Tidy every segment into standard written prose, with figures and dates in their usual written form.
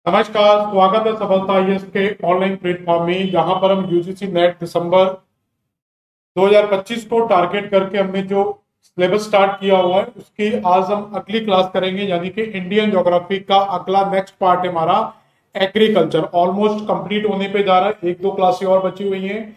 नमस्कार, स्वागत है सफलता आईएएस के ऑनलाइन प्लेटफॉर्म में, जहां पर हम यूजीसी नेट दिसंबर 2025 को टारगेट करके हमने जो सिलेबस स्टार्ट किया हुआ है उसकी आज हम अगली क्लास करेंगे। यानी कि इंडियन ज्योग्राफी का अगला नेक्स्ट पार्ट है हमारा एग्रीकल्चर। ऑलमोस्ट कंप्लीट होने पे जा रहा है, एक दो क्लासें और बची हुई हैं।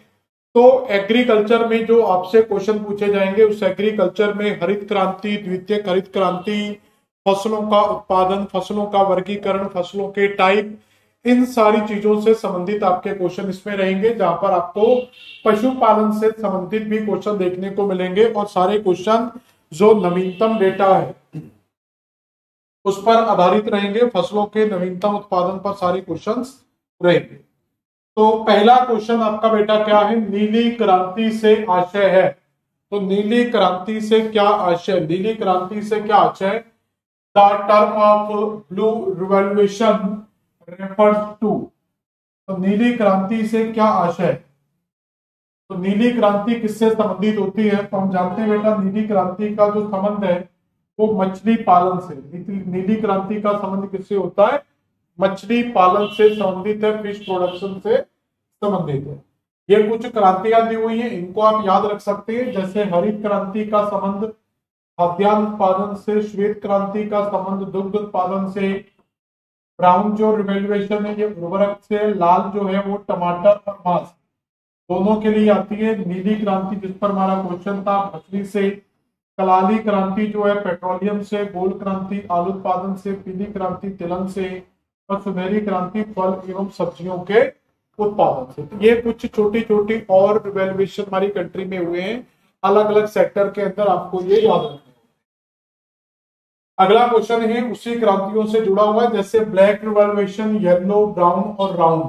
तो एग्रीकल्चर में जो आपसे क्वेश्चन पूछे जाएंगे, उस एग्रीकल्चर में हरित क्रांति, द्वितीय हरित क्रांति, फसलों का उत्पादन, फसलों का वर्गीकरण, फसलों के टाइप, इन सारी चीजों से संबंधित आपके क्वेश्चन इसमें रहेंगे, जहां पर आपको पशुपालन से संबंधित भी क्वेश्चन देखने को मिलेंगे। और सारे क्वेश्चन जो नवीनतम डेटा है उस पर आधारित रहेंगे, फसलों के नवीनतम उत्पादन पर सारे क्वेश्चंस रहेंगे। तो पहला क्वेश्चन आपका बेटा क्या है? नीली क्रांति से आशय है। तो नीली क्रांति से क्या आशय? नीली क्रांति से क्या आशय? The term of blue revolution refers to. तो नीली क्रांति से क्या आशय? तो नीली क्रांति किससे संबंधित होती है? तो हम जानते हैं बेटा, नीली क्रांति का जो संबंध है वो मछली पालन से। नीली क्रांति का संबंध किससे होता है? मछली पालन से संबंधित है, फिश प्रोडक्शन से संबंधित है। ये कुछ क्रांतियां दी हुई हैं, इनको आप याद रख सकते हैं। जैसे हरित क्रांति का संबंध खाद्यान्न उत्पादन से, श्वेत क्रांति का संबंध दुग्ध उत्पादन से, ब्राउन जो रिवैल्यूएशन है ये उर्वरक से, लाल जो है वो टमाटर और मांस दोनों के लिए आती है। नीली क्रांति जिस पर हमारा क्वेश्चन था, मछली से। कलाली क्रांति जो है पेट्रोलियम से, गोल्ड क्रांति आलू उत्पादन से, पीली क्रांति तिलहन से, और सुनहरी क्रांति फल एवं सब्जियों के उत्पादन से। तो ये कुछ छोटी छोटी और रिवैल्यूएशन हमारी कंट्री में हुए हैं, अलग अलग सेक्टर के अंदर, आपको ये याद रखना है। अगला क्वेश्चन है उसी क्रांतियों से जुड़ा हुआ है, जैसे ब्लैक रिवॉल्यूशन, येलो, ब्राउन और राउंड।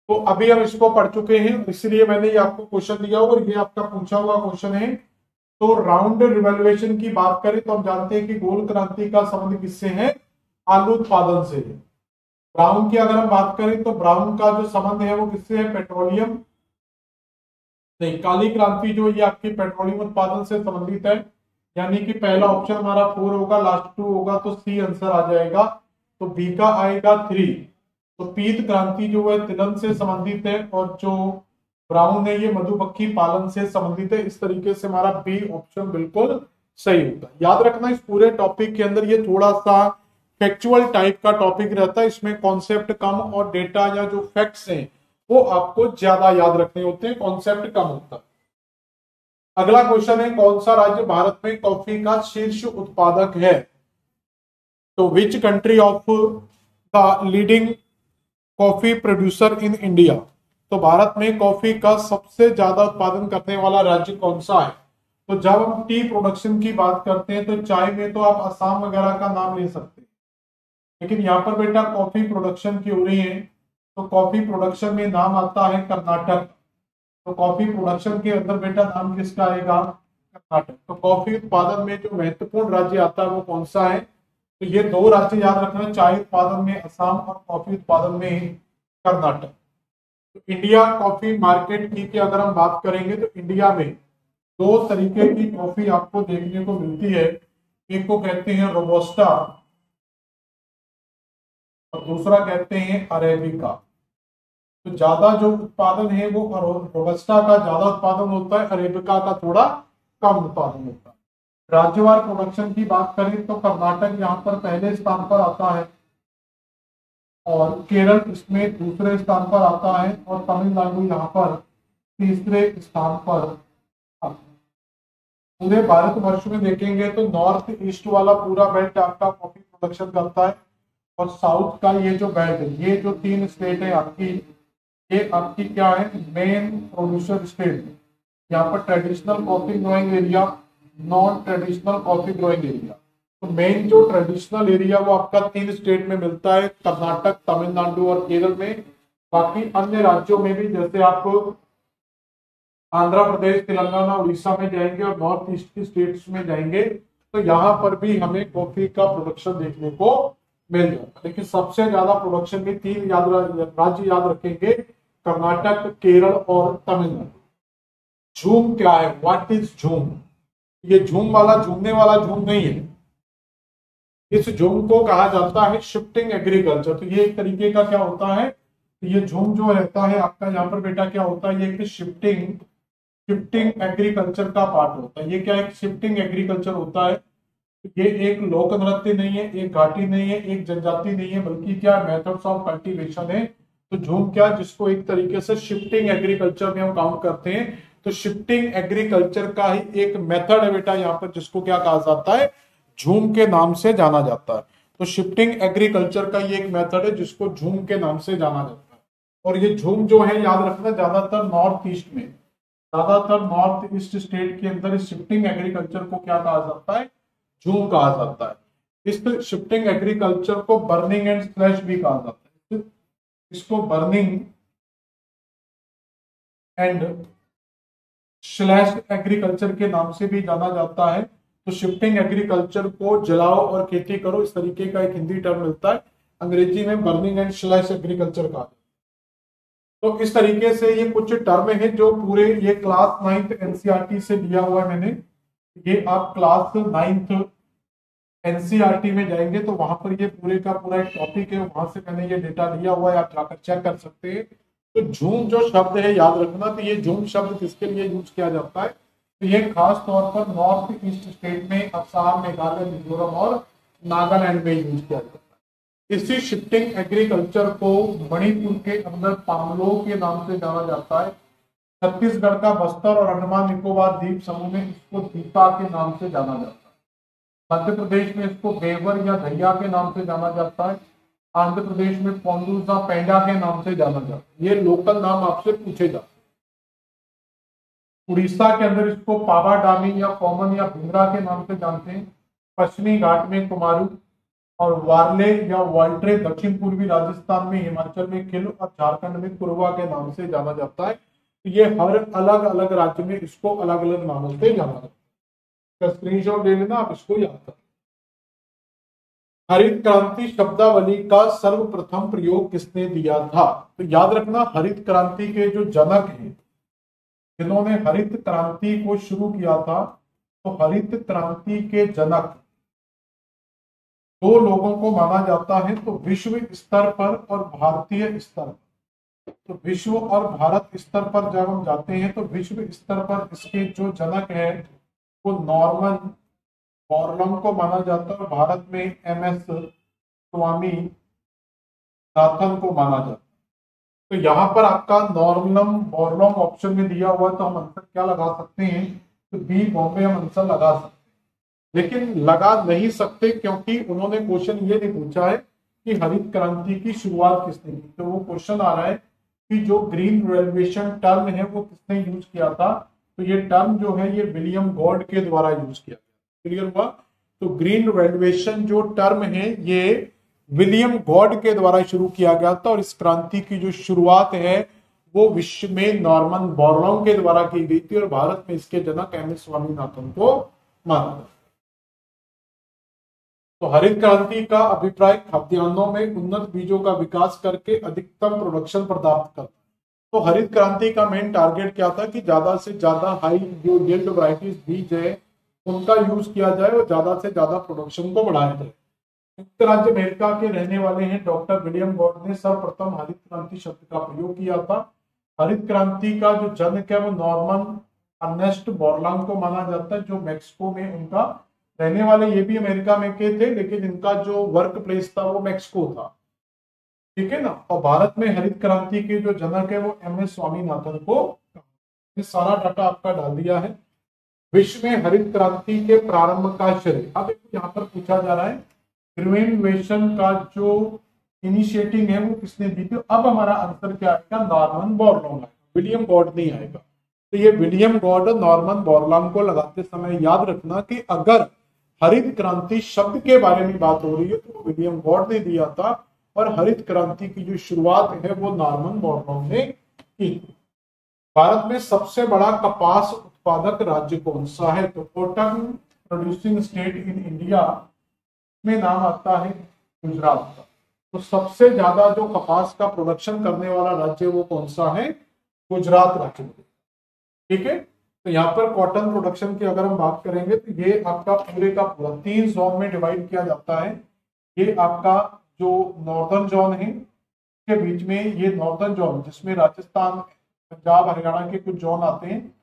तो अभी हम इसको पढ़ चुके हैं, इसलिए मैंने ये आपको क्वेश्चन दिया और ये आपका पूछा हुआ क्वेश्चन है। तो राउंड रिवॉल्यूशन की बात करें तो हम जानते हैं कि गोल्ड क्रांति का संबंध किससे है? आलू उत्पादन से। ब्राउन की अगर हम बात करें तो ब्राउन का जो संबंध है वो किससे है? पेट्रोलियम नहीं, काली क्रांति जो ये आपकी पेट्रोलियम उत्पादन से संबंधित है। यानी कि पहला ऑप्शन हमारा 4 होगा, लास्ट 2 होगा, तो सी आंसर आ जाएगा। तो बी का आएगा 3। तो पीत क्रांति जो है तिलहन से संबंधित है, और जो ब्राउन है ये मधुमक्खी पालन से संबंधित है। इस तरीके से हमारा बी ऑप्शन बिल्कुल सही होगा। याद रखना, इस पूरे टॉपिक के अंदर ये थोड़ा सा फैक्चुअल टाइप का टॉपिक रहता है, इसमें कॉन्सेप्ट कम और डेटा या जो फैक्ट्स हैं वो आपको ज्यादा याद रखने होते हैं, कॉन्सेप्ट कम होता है। अगला क्वेश्चन है, कौन सा राज्य भारत में कॉफी का शीर्ष उत्पादक है? तो which country of the leading coffee producer in India. तो भारत में कॉफी का सबसे ज्यादा उत्पादन करने वाला राज्य कौन सा है? तो जब हम टी प्रोडक्शन की बात करते हैं तो चाय में तो आप असम वगैरह का नाम ले सकते हैं, लेकिन यहाँ पर बेटा कॉफी प्रोडक्शन की हो रही है, तो कॉफी प्रोडक्शन में नाम आता है कर्नाटक। तो कॉफी प्रोडक्शन के अंदर बेटा नाम किसका आएगा? कर्नाटक। तो कॉफी उत्पादन में जो महत्वपूर्ण राज्य आता है वो कौन सा है? तो ये दो राज्य याद रखना, चाय उत्पादन में असम और कॉफी उत्पादन में कर्नाटक। तो इंडिया कॉफी मार्केट की अगर हम बात करेंगे तो इंडिया में दो तरीके की कॉफी आपको देखने को मिलती है। एक को कहते हैं रोबोस्टा और दूसरा कहते हैं अरेबिका। तो ज्यादा जो उत्पादन है वो रोबस्टा का ज्यादा उत्पादन होता है, अरेबिका का थोड़ा कम उत्पादन होता है। राज्यवार प्रोडक्शन की बात करें तो कर्नाटक यहाँ पर पहले स्थान पर आता है, और केरल इसमें दूसरे स्थान पर आता है, और तमिलनाडु यहाँ पर तीसरे स्थान पर आता है। पूरे भारतवर्ष में देखेंगे तो नॉर्थ ईस्ट वाला पूरा बेल्ट आपका कॉफी प्रोडक्शन करता है, और साउथ का ये जो बेल्ट है, ये जो 3 स्टेट है आपकी, ये आपकी क्या है? Main producer state. यहाँ पर traditional coffee growing area, non traditional coffee growing area. तो मेन जो ट्रेडिशनल एरिया वो आपका 3 स्टेट में मिलता है, कर्नाटक, तमिलनाडु और केरल में। बाकी अन्य राज्यों में भी, जैसे आप आंध्र प्रदेश, तेलंगाना, उड़ीसा में जाएंगे और नॉर्थ ईस्ट की स्टेट्स में जाएंगे, तो यहाँ पर भी हमें कॉफी का प्रोडक्शन देखने को मिल जाता है। लेकिन सबसे ज्यादा प्रोडक्शन में 3 राज्य याद रखेंगे, कर्नाटक, केरल और तमिलनाडु। झूम क्या है? व्हाट इज झूम? ये झूम वाला झूमने वाला झूम नहीं है, इस झूम को कहा जाता है शिफ्टिंग एग्रीकल्चर। तो ये एक तरीके का क्या होता है, तो ये झूम जो रहता है आपका यहाँ पर बेटा क्या होता है, ये एक शिफ्टिंग शिफ्टिंग एग्रीकल्चर का पार्ट होता है। ये क्या एक शिफ्टिंग एग्रीकल्चर होता है। ये एक लोक नृत्य नहीं है, एक घाटी नहीं है, एक जनजाति नहीं है, बल्कि क्या मेथड्स ऑफ कल्टीवेशन है। तो झूम क्या, जिसको एक तरीके से शिफ्टिंग एग्रीकल्चर में हम काउंट करते हैं। तो शिफ्टिंग एग्रीकल्चर का ही एक मेथड है बेटा यहाँ पर, जिसको क्या कहा जाता है, झूम के नाम से जाना जाता है। तो शिफ्टिंग एग्रीकल्चर का ये एक मेथड है जिसको झूम के नाम से जाना जाता है। और ये झूम जो है याद रखना, ज्यादातर नॉर्थ ईस्ट में, ज्यादातर नॉर्थ ईस्ट स्टेट के अंदर इस शिफ्टिंग एग्रीकल्चर को क्या कहा जाता है, झूम कहा जाता है। इस शिफ्टिंग एग्रीकल्चर को बर्निंग एंड स्लैश भी कहा जाता है। इसको बर्निंग एंड स्लैश एग्रीकल्चर के नाम से भी जाना जाता है। तो शिफ्टिंग एग्रीकल्चर को जलाओ और खेती करो, इस तरीके का एक हिंदी टर्म मिलता है। अंग्रेजी में बर्निंग एंड स्लैश एग्रीकल्चर कहा। तो इस तरीके से ये कुछ टर्म है जो पूरे, ये क्लास 9th एनसीईआरटी से लिया हुआ है मैंने। ये आप क्लास 9th एनसीईआरटी में जाएंगे तो वहां पर ये पूरे का पूरा एक टॉपिक है, वहां से मैंने ये डेटा लिया हुआ है, आप जाकर चेक कर सकते हैं। तो झूम जो शब्द है याद रखना, तो ये झूम शब्द किसके लिए यूज किया जाता है, तो ये खास तौर पर नॉर्थ ईस्ट स्टेट में असम, मेघालय, मिजोरम और नागालैंड में यूज किया जाता है। इसी शिफ्टिंग एग्रीकल्चर को मणिपुर के अंदर पामलो के नाम से जाना जाता है। छत्तीसगढ़ का बस्तर और अंडमान निकोबार द्वीप समूह में इसको दीपा के नाम से जाना जाता है। मध्य प्रदेश में इसको बेवर या धैया के नाम से जाना जाता है। आंध्र प्रदेश में पोंडुसा पेंडा के नाम से जाना जाता है। ये लोकल नाम आपसे पूछे जाते हैं। उड़ीसा के अंदर इसको पावा डामी या कॉमन या भिंगरा के नाम से जानते हैं। पश्चिमी घाट में कुमारू और वार्ले या वाल्ट्रे दक्षिण पूर्वी राजस्थान में, हिमाचल में खिल और झारखंड में कुरवा के नाम से जाना जाता है। ये हर अलग अलग राज्य में इसको अलग अलग नामों से जाना जाता है। स्क्रीनशॉट ले लेना, आप इसको याद कर। हरित क्रांति शब्दावली का सर्वप्रथम प्रयोग किसने दिया था, तो याद रखना हरित क्रांति के जो जनक हैं, जिन्होंने हरित क्रांति को शुरू किया था, तो हरित क्रांति के जनक दो लोगों को माना जाता है। तो विश्व स्तर पर और भारतीय स्तर पर। तो विश्व और भारत स्तर पर जब हम जाते हैं तो विश्व स्तर पर इसके जो जनक है वो नॉर्मन बोरलॉग को माना जाता है। भारत में एमएस स्वामीनाथन को माना जाता है। तो यहाँ पर आपका नॉर्मन बोरलॉग ऑप्शन में दिया हुआ, तो हम आंसर क्या लगा सकते हैं, तो बी बॉम्बे हम आंसर लगा सकते हैं। लेकिन लगा नहीं सकते क्योंकि उन्होंने क्वेश्चन ये नहीं पूछा है कि हरित क्रांति की शुरुआत किसने की। तो वो क्वेश्चन आ रहा है कि जो ग्रीन रेवोल्यूशन टर्म है वो किसने यूज किया था। तो ये टर्म जो है ये विलियम गॉड के द्वारा यूज किया गया। क्लियर हुआ। तो ग्रीन रेवोल्यूशन जो टर्म है ये विलियम गॉड के द्वारा शुरू किया गया था, और इस क्रांति की जो शुरुआत है वो विश्व में नॉर्मन बोरलॉग के द्वारा की गई थी, और भारत में इसके जनक एमएस स्वामीनाथन को माना। तो हरित क्रांति का अभिप्राय खाद्यान्नों में उन्नत बीजों का विकास करके अधिकतम प्रोडक्शन प्राप्त करना। तो हरित क्रांति का मेन टारगेट क्या था कि ज्यादा से ज्यादा हाई जो यील्ड वैरायटीज बीज है उनका यूज किया जाए और ज्यादा से ज्यादा प्रोडक्शन को बढ़ाया जाए। संयुक्त राज्य अमेरिका के रहने वाले हैं डॉक्टर विलियम गॉड ने सर्वप्रथम हरित क्रांति शब्द का प्रयोग किया था। हरित क्रांति का जो जनक है वो नॉर्मन अर्नेस्ट बोरलॉग को माना जाता है, जो मैक्सिको में उनका रहने वाले, ये भी अमेरिका में के थे लेकिन इनका जो वर्क प्लेस था वो मैक्सिको था। ठीक है ना। और भारत में हरित क्रांति के जो जनक है वो एमएस स्वामीनाथन को। ये सारा डाटा आपका डाल दिया है। विश्व में हरित क्रांति के प्रारंभ का श्रेय, अब यहाँ पर पूछा जा रहा है ग्रीन का जो इनिशिएटिव है वो किसने दी थी। अब हमारा आंसर क्या आएगा, नॉर्मन बोरलॉग आएगा, विलियम गॉड नहीं आएगा। तो ये विलियम गॉड नॉर्मन बोरलॉग को लगाते समय याद रखना कि अगर हरित क्रांति शब्द के बारे में बात हो रही है तो विलियम गॉड ने दिया था, और हरित क्रांति की जो शुरुआत है वो नॉर्मन बोरलॉग ने की। भारत में सबसे बड़ा कपास उत्पादक राज्य कौन सा है, तो cotton producing state in India में नाम आता है गुजरात का। तो सबसे ज्यादा जो कपास का प्रोडक्शन करने वाला राज्य वो कौन सा है, गुजरात राज्य। ठीक है। तो यहाँ पर कॉटन प्रोडक्शन की अगर हम बात करेंगे तो ये आपका पूरे का पूरा 3 जोन में डिवाइड किया जाता है। ये आपका जो नॉर्दर्न जोन है के बीच में, ये नॉर्दर्न जोन जिसमें राजस्थान, पंजाब, हरियाणा के कुछ जोन आते हैं,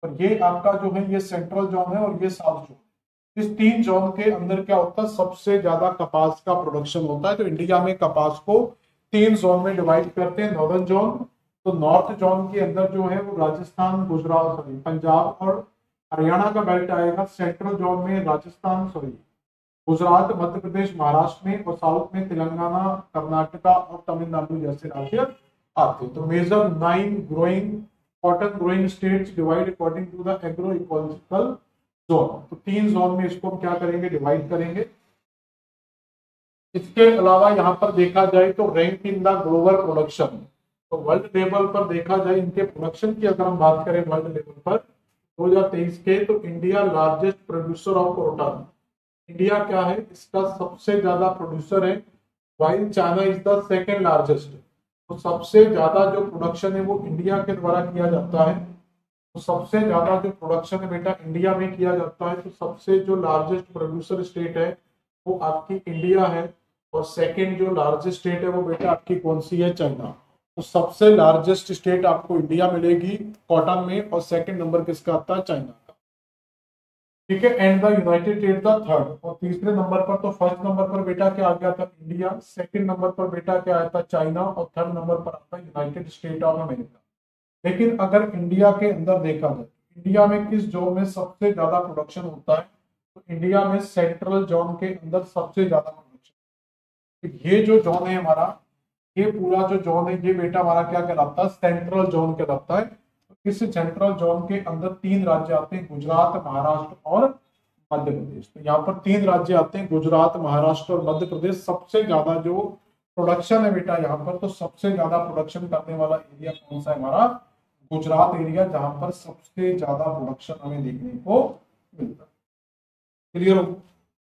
और ये आपका जो है ये सेंट्रल जोन है और ये साउथ जोन। इस 3 जोन के अंदर क्या होता है, सबसे ज्यादा कपास का प्रोडक्शन होता है। तो इंडिया में कपास को 3 जोन में डिवाइड करते हैं। नॉर्दर्न जोन, तो नॉर्थ जोन के अंदर जो है वो राजस्थान, गुजरात, सॉरी पंजाब और हरियाणा का बेल्ट आएगा। सेंट्रल जोन में राजस्थान, सॉरी गुजरात, मध्य प्रदेश, महाराष्ट्र में, और साउथ में तेलंगाना, कर्नाटका और तमिलनाडु जैसे राज्य आते हैं। तो major 9 growing cotton growing states divide according to the agro ecological zone. तो 3 जोन में इसको हम क्या करेंगे, डिवाइड करेंगे। इसके अलावा यहाँ पर देखा जाए तो rank in the global production, तो वर्ल्ड लेवल पर देखा जाए इनके प्रोडक्शन की अगर हम बात करें वर्ल्ड लेवल पर 2023 के, तो India largest producer of cotton. India क्या है, इसका सबसे ज्यादा प्रोड्यूसर है, while China is the second largest. तो सबसे ज्यादा जो प्रोडक्शन है वो इंडिया के द्वारा किया जाता है। तो सबसे ज्यादा जो प्रोडक्शन है बेटा इंडिया में किया जाता है। तो सबसे जो लार्जेस्ट प्रोड्यूसर स्टेट है वो आपकी इंडिया है, और सेकेंड जो लार्जेस्ट स्टेट है वो बेटा आपकी कौन सी है, चाइना। तो सबसे लार्जेस्ट स्टेट आपको इंडिया मिलेगी कॉटन में, और सेकेंड नंबर किसका आता है, चाइना का। ठीक है, and the United state the third. और तीसरे नंबर पर, तो फर्स्ट नंबर पर बेटा क्या आ गया था, इंडिया। सेकंड नंबर पर बेटा क्या आया था, चाइना। और थर्ड नंबर पर आता है यूनाइटेड स्टेट ऑफ अमेरिका। लेकिन अगर इंडिया के अंदर देखा जाए, इंडिया में किस जोन में सबसे ज्यादा प्रोडक्शन होता है, तो इंडिया में सेंट्रल जोन के अंदर सबसे ज्यादा प्रोडक्शन। तो ये जो जोन है हमारा, ये पूरा जो जोन है ये बेटा हमारा क्या कहलाता है, सेंट्रल जोन कहलाता है। इस सेंट्रल जोन के अंदर 3 राज्य आते हैं, गुजरात, महाराष्ट्र और मध्य प्रदेश। तो यहाँ पर 3 राज्य आते हैं, गुजरात, महाराष्ट्र और मध्य प्रदेश। सबसे ज्यादा जो प्रोडक्शन है बेटा यहाँ पर, तो सबसे ज्यादा प्रोडक्शन करने वाला एरिया कौन सा है, हमारा गुजरात एरिया, जहां पर सबसे ज्यादा प्रोडक्शन हमें देखने को मिलता है। क्लियर हो।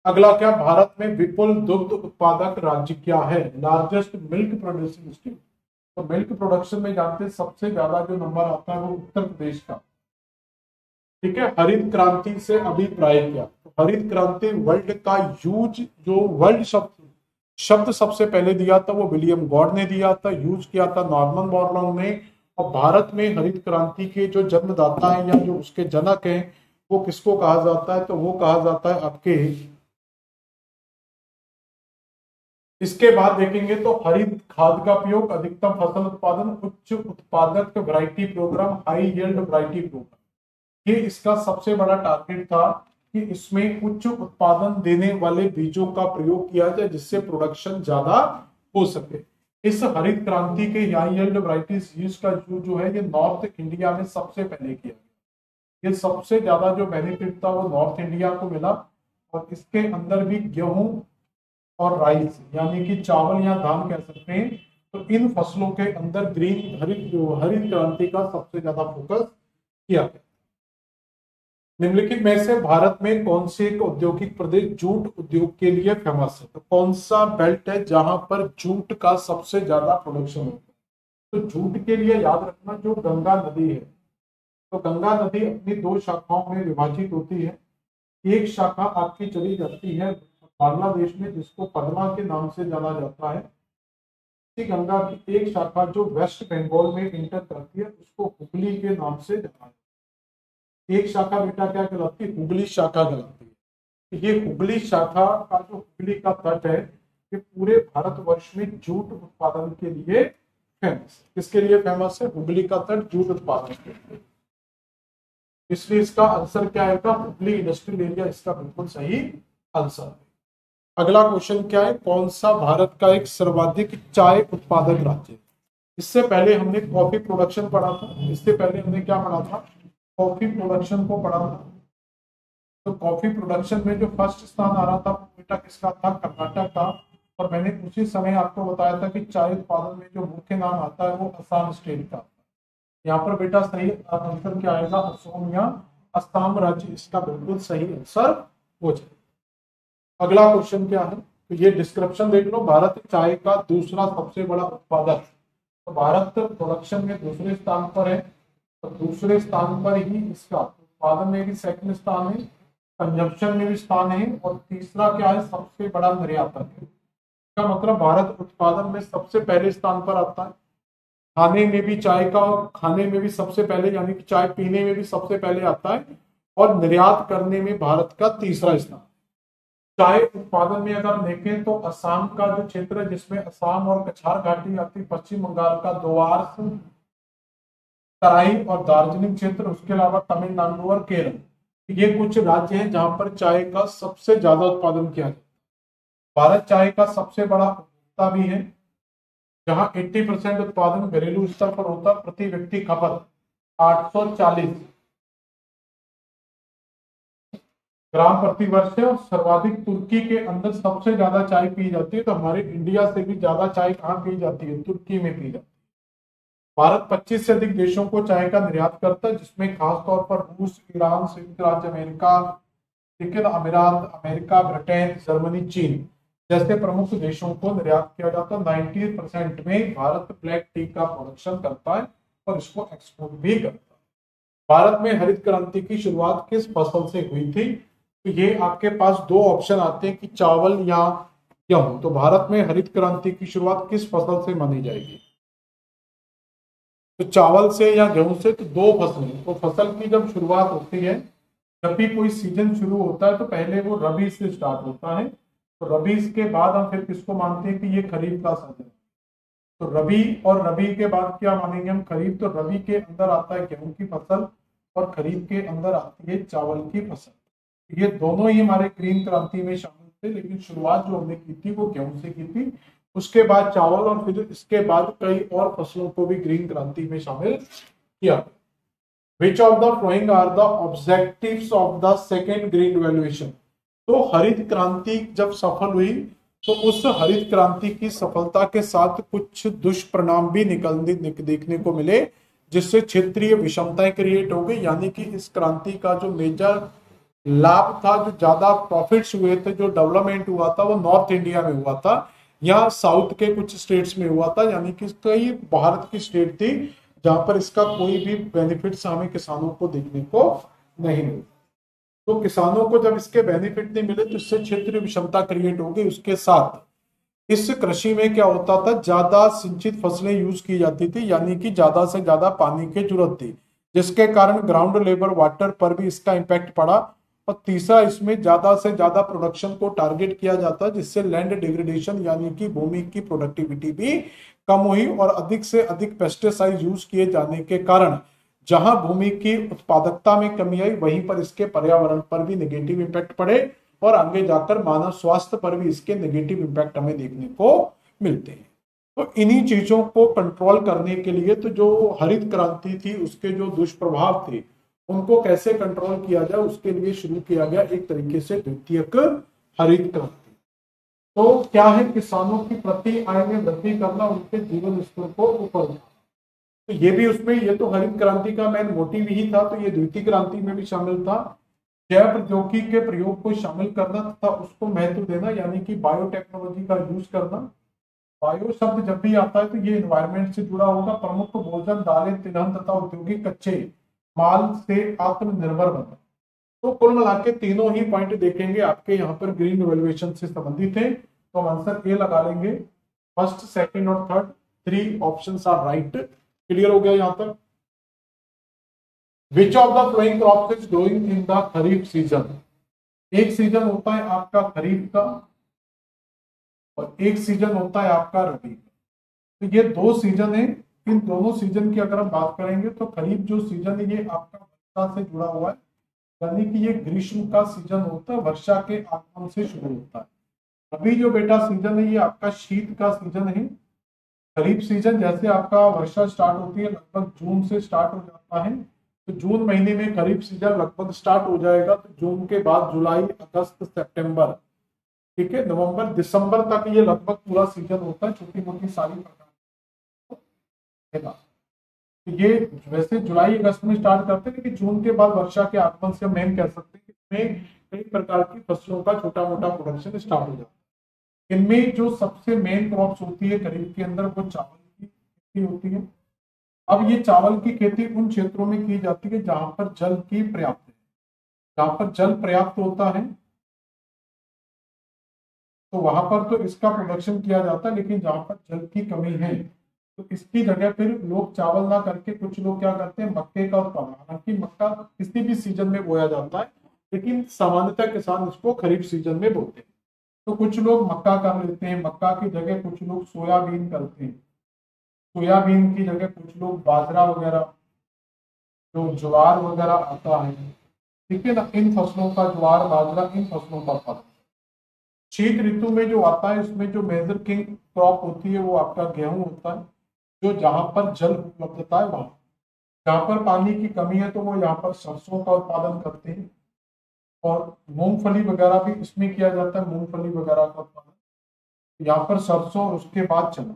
अगला क्या, भारत में विपुल दुग्ध उत्पादक राज्य क्या है, लार्जेस्ट मिल्क प्रोड्यूसिंग स्टेट। तो मिल्क प्रोडक्शन में जानते हैं सबसे ज्यादा जो नंबर आता है वो उत्तर प्रदेश का। ठीक है, हरित क्रांति से अभिप्राय क्या, तो हरित क्रांति वर्ल्ड का यूज, जो वर्ल्ड शब्द सबसे पहले दिया था वो विलियम गॉड ने दिया था, यूज किया था नॉर्मन बोरलॉग ने। और भारत में हरित क्रांति के जो जन्मदाता है या जो उसके जनक हैं वो किसको कहा जाता है, तो वो कहा जाता है आपके, इसके बाद देखेंगे तो हरित खाद का उपयोग, अधिकतम फसल उत्पादन, उच्च उत्पादक variety program, high yield variety program. ये इसका सबसे बड़ा टारगेट था कि इसमें उच्च उत्पादन देने वाले बीजों का प्रयोग किया जाए जिससे प्रोडक्शन ज्यादा हो सके। इस हरित क्रांति के हाई यील्ड वैरायटीज यूज का जो है ये नॉर्थ इंडिया में सबसे पहले किया गया। ये सबसे ज्यादा जो बेनिफिट था वो नॉर्थ इंडिया को मिला, और इसके अंदर भी गेहूं और राइस यानी कि चावल या धान कह सकते हैं। तो इन फसलों के अंदर ग्रीन हरित क्रांति का सबसे ज्यादा फोकस किया गया। निम्नलिखित में से भारत में कौन से एक औद्योगिक प्रदेश जूट उद्योग के लिए फेमस है, तो कौन सा बेल्ट है जहां पर जूट का सबसे ज्यादा प्रोडक्शन होता है। तो जूट के लिए याद रखना जो गंगा नदी है, तो गंगा नदी अपनी 2 शाखाओं में विभाजित होती है। एक शाखा आपकी चली जाती है बांग्लादेश में जिसको पद्मा के नाम से जाना जाता है। इसी गंगा की एक शाखा जो वेस्ट बंगाल में इंटर करती है उसको हुगली के नाम से जाना जाता है। एक शाखा बेटा क्या कहलाती है, हुगली शाखा कहलाती है। ये हुगली शाखा का जो हुगली का तट है ये पूरे भारतवर्ष में जूट उत्पादन के लिए फेमस है। किसके लिए फेमस है, हुगली का तट जूट उत्पादन के लिए। इसलिए इसका आंसर क्या आएगा, हुगली इंडस्ट्रियल एरिया इसका बिल्कुल सही आंसर है। अगला क्वेश्चन क्या है, कौन सा भारत का एक सर्वाधिक चाय उत्पादक राज्य है। इससे पहले हमने कॉफी प्रोडक्शन पढ़ा था, इससे पहले हमने क्या पढ़ा था, कॉफी प्रोडक्शन को पढ़ा था। तो कॉफी प्रोडक्शन में जो फर्स्ट स्थान आ रहा था बेटा किसका था, कर्नाटक का। और मैंने उसी समय आपको बताया था कि चाय उत्पादन में जो मुख्य नाम आता है वो असम स्टेट का। यहाँ पर बेटा सही आंसर क्या आएगा, असम या असम राज्य इसका बिल्कुल सही आंसर हो जाए। अगला क्वेश्चन क्या है, तो ये डिस्क्रिप्शन देख लो, भारत चाय का दूसरा सबसे बड़ा उत्पादक। तो भारत प्रोडक्शन में दूसरे स्थान पर है, तो दूसरे स्थान पर ही इसका उत्पादन में भी सेकंड स्थान है, कंजप्शन में भी स्थान है, और तीसरा क्या है, सबसे बड़ा निर्यातक है। इसका मतलब भारत उत्पादन में सबसे पहले स्थान पर आता है, खाने में भी चाय का, खाने में भी सबसे पहले, यानी कि चाय पीने में भी सबसे पहले आता है, और निर्यात करने में भारत का तीसरा स्थान। चाय उत्पादन में अगर देखें तो असम का जो क्षेत्र है, जिसमें असम और कछार घाटी आती, पश्चिम बंगाल का दोवार्स, तराई और दार्जिलिंग क्षेत्र, उसके अलावा तमिलनाडु और केरल, ये कुछ राज्य हैं जहां पर चाय का सबसे ज्यादा उत्पादन किया जाता है। भारत चाय का सबसे बड़ा उपभोक्ता भी है, जहां 80% उत्पादन घरेलू स्तर पर होता है, प्रति व्यक्ति खपत 840 ग्राम प्रति वर्ष है, और सर्वाधिक तुर्की के अंदर सबसे ज्यादा चाय पी जाती है। तो हमारे इंडिया से भी ज्यादा चाय कहाँ पी जाती है, तुर्की में पी जाती है। भारत 25 से अधिक देशों को चाय का निर्यात करता है, जिसमें खासतौर पर रूस, ईरान, संयुक्त राज्य अमेरिका, ठीक है, अमीरात, अमेरिका, ब्रिटेन, जर्मनी, चीन जैसे प्रमुख देशों को निर्यात किया जाता है। 90% में भारत ब्लैक टी का प्रोडक्शन करता है और इसको एक्सपोर्ट भी करता है। भारत में हरित क्रांति की शुरुआत किस फसल से हुई थी? तो ये आपके पास दो ऑप्शन आते हैं कि चावल या गेहूं। तो भारत में हरित क्रांति की शुरुआत किस फसल से मानी जाएगी? तो चावल से या गेहूं से? तो दो फसलें। तो फसल की जब शुरुआत होती है, जब भी कोई सीजन शुरू होता है, तो पहले वो रबी से स्टार्ट होता है। तो रबी के बाद हम फिर किसको मानते हैं कि ये खरीफ का सीजन। तो रबी, और रबी के बाद क्या मानेंगे हम? खरीफ। तो रबी के अंदर आता है गेहूं की फसल, और खरीफ के अंदर आती है चावल की फसल। ये दोनों ही हमारे ग्रीन क्रांति में शामिल थे, लेकिन शुरुआत जो हमने की थी वो गेहूं से की थी, उसके बाद चावल, और फिर इसके बाद कई और फसलों को भी ग्रीन क्रांति में शामिल किया। Which of the following are the objectives of the second green revolution? तो हरित क्रांति जब सफल हुई, तो उस हरित क्रांति की सफलता के साथ कुछ दुष्परिणाम भी देखने को मिले, जिससे क्षेत्रीय विषमताएं क्रिएट हो गई। यानी कि इस क्रांति का जो मेजर लाभ था, जो ज्यादा प्रॉफिट्स हुए थे, जो डेवलपमेंट हुआ था, वो नॉर्थ इंडिया में हुआ था या साउथ के कुछ स्टेट्स में हुआ था। यानी कि कई भारत की स्टेट थी जहां पर इसका कोई भी बेनिफिट्स हमें किसानों को देखने को नहीं मिला। तो किसानों को जब इसके बेनिफिट नहीं मिले, तो इससे क्षेत्रीय विषमता क्रिएट हो गई। उसके साथ इस कृषि में क्या होता था, ज्यादा सिंचित फसलें यूज की जाती थी, यानी कि ज्यादा से ज्यादा पानी की जरूरत थी, जिसके कारण ग्राउंड लेबर वाटर पर भी इसका इम्पैक्ट पड़ा। और तीसरा, इसमें ज्यादा से ज्यादा प्रोडक्शन को टारगेट किया जाता है, जिससे लैंड डिग्रेडेशन यानी कि भूमि की प्रोडक्टिविटी भी कम हुई, और अधिक से अधिक पेस्टिसाइड यूज किए जाने के कारण जहां भूमि की उत्पादकता में कमी आई, वहीं पर इसके पर्यावरण पर भी नेगेटिव इम्पैक्ट पड़े, और आगे जाकर मानव स्वास्थ्य पर भी इसके नेगेटिव इम्पैक्ट हमें देखने को मिलते हैं। तो इन्हीं चीजों को कंट्रोल करने के लिए, तो जो हरित क्रांति थी उसके जो दुष्प्रभाव थे, उनको कैसे कंट्रोल किया जाए, उसके लिए शुरू किया गया एक तरीके से द्वितीयक हरित क्रांति। तो क्या है, किसानों की प्रति आय में वृद्धि करना, उनके जीवन स्तर को ऊपर उठाना। तो ये भी उसमें, ये तो हरित क्रांति का मेन मोटिव ही था, तो ये द्वितीय क्रांति में भी शामिल था। जैव प्रौद्योगिकी के प्रयोग को शामिल करना तथा उसको महत्व देना, यानी कि बायोटेक्नोलॉजी का यूज करना। बायो शब्द जब भी आता है तो ये एनवायरमेंट से जुड़ा होगा। प्रमुख भोजन, दालें, तिलहन तथा औद्योगिक कच्चे माल से आत्मनिर्भर बनना। तो कुल मिला के तीनों ही पॉइंट देखेंगे आपके यहाँ पर ग्रीन रेवोल्यूशन से संबंधित है, तो हम आंसर ए लगा लेंगे। फर्स्ट, सेकंड और third, 3 options are right. Clear हो गया यहाँ तक? Which of the following crops is growing in the kharif season? एक सीजन होता है आपका खरीफ का, और एक सीजन होता है आपका रबी का। तो ये दो सीजन है। इन दोनों सीजन की अगर हम बात करेंगे, तो खरीफ जो सीजन है ये आपका वर्षा से जुड़ा हुआ है, यानी कि ये ग्रीष्म का सीजन होता है, वर्षा के आगमन से शुरू होता है। रबी जो बेटा सीजन है, ये आपका शीत का सीजन है। खरीफ सीजन जैसे आपका वर्षा स्टार्ट होती है, लगभग जून से स्टार्ट हो जाता है, तो जून महीने में खरीफ सीजन लगभग स्टार्ट हो जाएगा। तो जून के बाद जुलाई, अगस्त, सितंबर, ठीक है, नवंबर, दिसंबर तक ये लगभग पूरा सीजन होता है। छोटी मोटी सारी प्रकार, तो ये वैसे जुलाई अगस्त में स्टार्ट करते हैं, लेकिन जून के बाद वर्षा के आगमन से हम मेन कह सकते हैं कि इसमें कई प्रकार की फसलों का छोटा मोटा प्रोडक्शन स्टार्ट हो जाता है। इनमें जो सबसे मेन क्रॉप्स होती है खरीफ के अंदर, वो चावल की खेती होती है। अब ये चावल की खेती उन क्षेत्रों में की जाती है जहां पर जल की पर्याप्त है। जहां पर जल पर्याप्त होता है तो वहां पर तो इसका प्रोडक्शन किया जाता है, लेकिन जहां पर जल की कमी है तो इसकी जगह फिर लोग चावल ना करके कुछ लोग क्या करते हैं, मक्के का उत्पादन। हालांकि मक्का किसी भी सीजन में बोया जाता है, लेकिन सामान्यतः किसान इसको खरीफ सीजन में बोते हैं। तो कुछ लोग मक्का कर लेते हैं, मक्का की जगह कुछ लोग सोयाबीन करते हैं, सोयाबीन की जगह कुछ लोग बाजरा वगैरह, जो ज्वार वगैरह आता है, ठीक है ना, इन फसलों का, ज्वार बाजरा इन फसलों का उत्पादन। शीत ऋतु में जो आता है उसमें जो मेजर किंग क्रॉप होती है वो आपका गेहूं होता है, जो जहां पर जल उपलब्धता है वहां, जहां पर पानी की कमी है तो वो यहाँ पर सरसों का उत्पादन करते हैं, और मूंगफली वगैरह भी इसमें किया जाता है, मूंगफली वगैरह का उत्पादन। यहाँ पर सरसों और उसके बाद चना,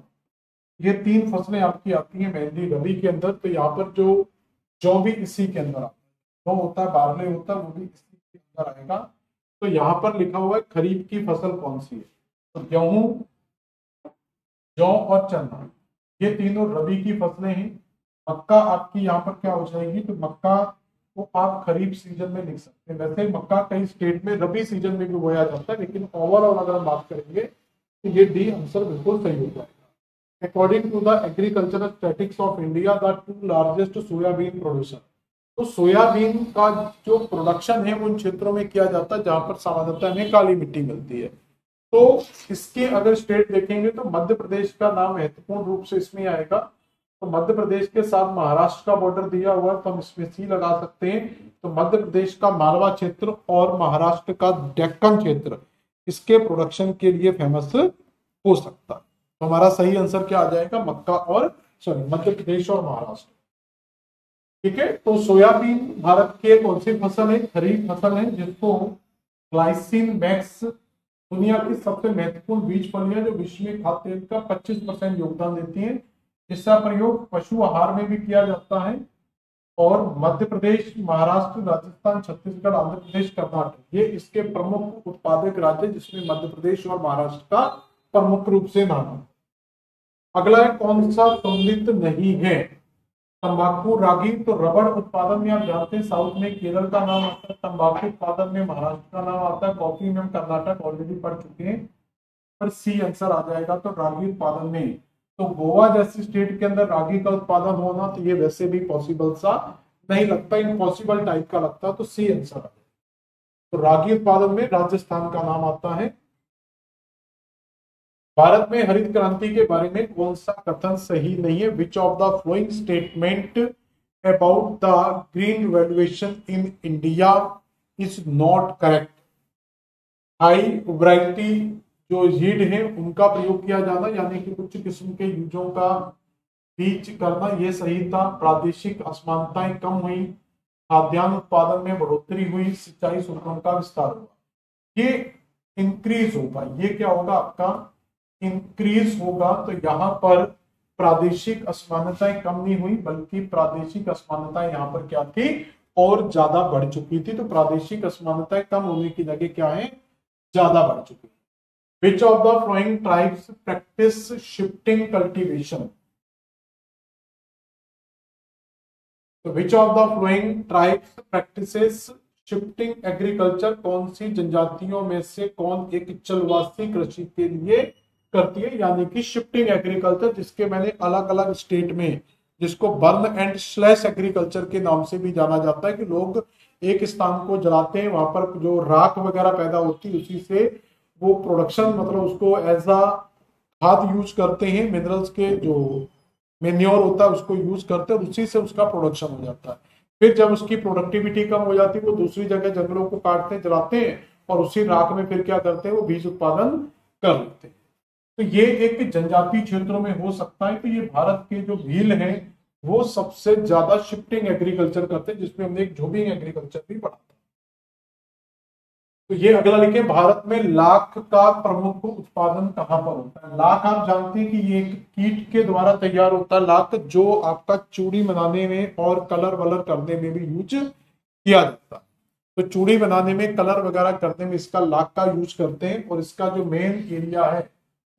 ये तीन फसलें आपकी आती हैं मेनली रबी के अंदर। तो यहाँ पर जो जौ भी इसी के अंदर आता है, जौ होता है, बारले होता है, वो भी इसी के अंदर आएगा। तो यहाँ पर लिखा हुआ है खरीफ की फसल कौन सी है, तो गेहूं, जौ और चना, ये तीनों रबी की फसलें हैं। मक्का आपकी यहाँ पर क्या हो जाएगी, तो मक्का को आप खरीफ सीजन में लिख सकते हैं। वैसे मक्का कई स्टेट में रबी सीजन में भी बोया जाता है, लेकिन ओवरऑल अगर हम बात करेंगे तो ये डी आंसर बिल्कुल सही हो जाएगा। According to the agricultural statistics of India, the 2 largest soybean producer, तो सोयाबीन का जो प्रोडक्शन है उन क्षेत्रों में किया जाता है जहां पर सामान्यतः हमें काली मिट्टी मिलती है। तो इसके अगर स्टेट देखेंगे तो मध्य प्रदेश का नाम महत्वपूर्ण रूप से इसमें आएगा। तो मध्य प्रदेश के साथ महाराष्ट्र का बॉर्डर दिया हुआ है तो हम इसमें सी लगा सकते हैं। तो मध्य प्रदेश का मालवा क्षेत्र और महाराष्ट्र का डेक्कन क्षेत्र इसके प्रोडक्शन के लिए फेमस हो सकता है। तो हमारा सही आंसर क्या आ जाएगा, मक्का और सॉरी मध्य प्रदेश और महाराष्ट्र। ठीक है, तो सोयाबीन भारत की कौन सी फसल है, खरीफ फसल है, जिसको ग्लाइसिन मैक्स दुनिया की सबसे महत्वपूर्ण बीज फली है, जो विश्व में खाद्य तेल का 25% योगदान देती है। इसका प्रयोग पशु आहार में भी किया जाता है। और मध्य प्रदेश, महाराष्ट्र, राजस्थान, छत्तीसगढ़, आंध्र प्रदेश, कर्नाटक, ये इसके प्रमुख उत्पादक राज्य, जिसमें मध्य प्रदेश और महाराष्ट्र का प्रमुख रूप से नाम है। अगला है कौन सा सम्मिलित नहीं है, तंबाकू, रागी। तो रबड़ उत्पादन में आप जानते हैं साउथ में केरल का नाम आता है, तंबाकू उत्पादन में महाराष्ट्र का नाम आता है, कॉफी में हम कर्नाटक ऑलरेडी पढ़ चुके हैं, पर सी आंसर आ जाएगा। तो रागी उत्पादन में तो गोवा जैसी स्टेट के अंदर रागी का उत्पादन होना, तो ये वैसे भी पॉसिबल सा नहीं लगता, इम्पॉसिबल टाइप का लगता, तो सी आंसर आ जाएगा। तो रागी उत्पादन में राजस्थान का नाम आता है। भारत में हरित क्रांति के बारे में कौन सा कथन सही नहीं है, which of the following statement about the green revolution in India is not correct. High variety जो यील्ड है उनका प्रयोग किया जाना, यानी कि उच्च किस्म के बीजों का बीज करना, यह सही था। प्रादेशिक असमानताएं कम हुई, खाद्यान्न उत्पादन में बढ़ोतरी हुई, सिंचाई सुविधाओं का विस्तार हुआ, ये इंक्रीज होगा, ये क्या होगा आपका इंक्रीज होगा। तो यहाँ पर प्रादेशिक असमानताएं कम नहीं हुई, बल्कि प्रादेशिक असमानताएं यहाँ पर क्या थी, और ज्यादा बढ़ चुकी थी। तो प्रादेशिक असमानताएं कम होने की जगह क्या है, ज्यादा बढ़ चुकी। Which of the following tribes practice shifting cultivation? तो which of the following tribes practices shifting agriculture? कौन सी जनजातियों में से कौन एक चलवासी कृषि के लिए करती है, यानी कि शिफ्टिंग एग्रीकल्चर, जिसके मैंने अलग अलग स्टेट में, जिसको बर्न एंड स्लैश एग्रीकल्चर के नाम से भी जाना जाता है, कि लोग एक स्थान को जलाते हैं, वहां पर जो राख वगैरह पैदा होती है उसी से वो प्रोडक्शन, मतलब उसको एज अ खाद यूज करते हैं, मिनरल्स के जो मेन्योर होता है उसको यूज करते हैं, और उसी से उसका प्रोडक्शन हो जाता है। फिर जब उसकी प्रोडक्टिविटी कम हो जाती है, वो दूसरी जगह जंगलों को काटते हैं, जलाते हैं, और उसी राख में फिर क्या करते हैं, वो बीज उत्पादन कर लेते हैं। तो ये एक जनजातीय क्षेत्रों में हो सकता है। तो ये भारत के जो भील हैं वो सबसे ज्यादा शिफ्टिंग एग्रीकल्चर करते हैं, जिसमें हमने एक जोबिंग एग्रीकल्चर भी पढ़ा था। तो ये अगला लिखे, भारत में लाख का प्रमुख उत्पादन कहां पर होता है। लाख आप जानते हैं कि ये एक कीट के द्वारा तैयार होता है, लाख, जो आपका चूड़ी बनाने में और कलर वलर करने में भी यूज किया जाता है। तो चूड़ी बनाने में, कलर वगैरह करने में इसका लाख का यूज करते हैं, और इसका जो मेन एरिया है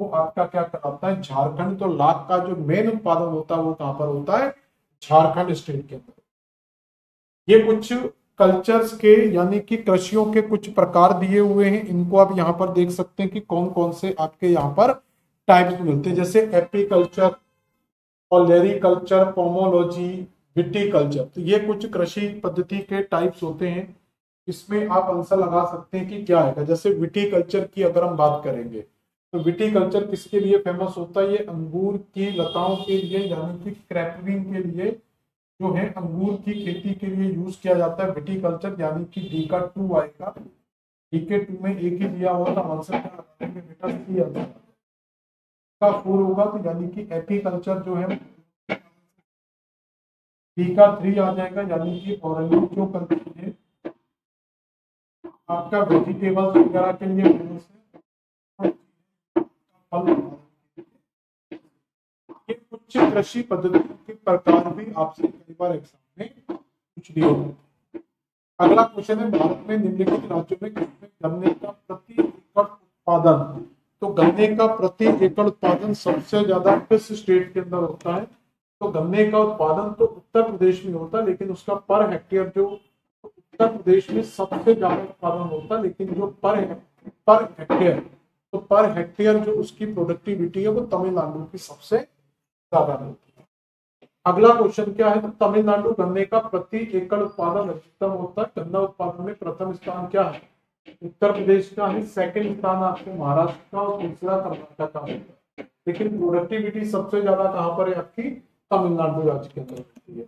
वो आपका क्या कहलाता है, झारखंड। तो लाख का जो मेन उत्पादन होता है वो कहां पर होता है, झारखंड स्टेट के अंदर। ये कुछ कल्चर्स के यानी कि कृषियों के कुछ प्रकार दिए हुए हैं, इनको आप यहाँ पर देख सकते हैं कि कौन कौन से आपके यहाँ पर टाइप्स मिलते हैं, जैसे एपीकल्चर, ओलेरीकल्चर, पोमोलॉजी, विटीकल्चर। तो ये कुछ कृषि पद्धति के टाइप्स होते हैं, इसमें आप आंसर लगा सकते हैं कि क्या आएगा। जैसे विटीकल्चर की अगर हम बात करेंगे तो विटीकल्चर किसके लिए फेमस होता है, ये अंगूर की लताओं के लिए यानी कि क्रैपविंग के लिए जो है अंगूर की खेती के लिए यूज किया जाता है विटीकल्चर, यानी कि डी का 2 आएगा। डी के 2 में एक ही दिया हुआ था, आंसर क्या लगाएंगे बेटा, सी आंसर का 4 होगा, तो यानी कि एपीकल्चर जो है डी का 3 आ जाएगा, यानी कि ऑरेंज जो करते हैं आपका वेजिटेबल्स वगैरह के लिए फेमस है। फल, ये कुछ कृषि पद्धतियों के प्रकार भी आपसे कई बार एग्जाम में पूछ लिए जाते हैं। अगला क्वेश्चन है, भारत में निम्नलिखित राज्यों में गन्ने का प्रति एकड़ उत्पादन, तो गन्ने का प्रति एकड़ उत्पादन सबसे ज्यादा किस स्टेट के अंदर होता है, तो गन्ने का उत्पादन तो उत्तर प्रदेश में होता है, लेकिन उसका पर हेक्टेयर जो उत्तर प्रदेश में सबसे ज्यादा उत्पादन होता है, लेकिन जो पर हेक्टेयर, तो पर हेक्टेयर जो उसकी प्रोडक्टिविटी है वो तमिलनाडु की सबसे ज्यादा होती है। अगला क्वेश्चन क्या है, तो तमिलनाडु गन्ने का प्रति एकड़ उत्पादन अधिकतम होता है, गन्ना उत्पादन में प्रथम स्थान क्या है, उत्तर प्रदेश का है, सेकंड स्थान आपको महाराष्ट्र का और तीसरा कर्नाटक का होता है, लेकिन प्रोडक्टिविटी सबसे ज्यादा कहां पर है आपकी, तमिलनाडु राज्य के अंदर होती है।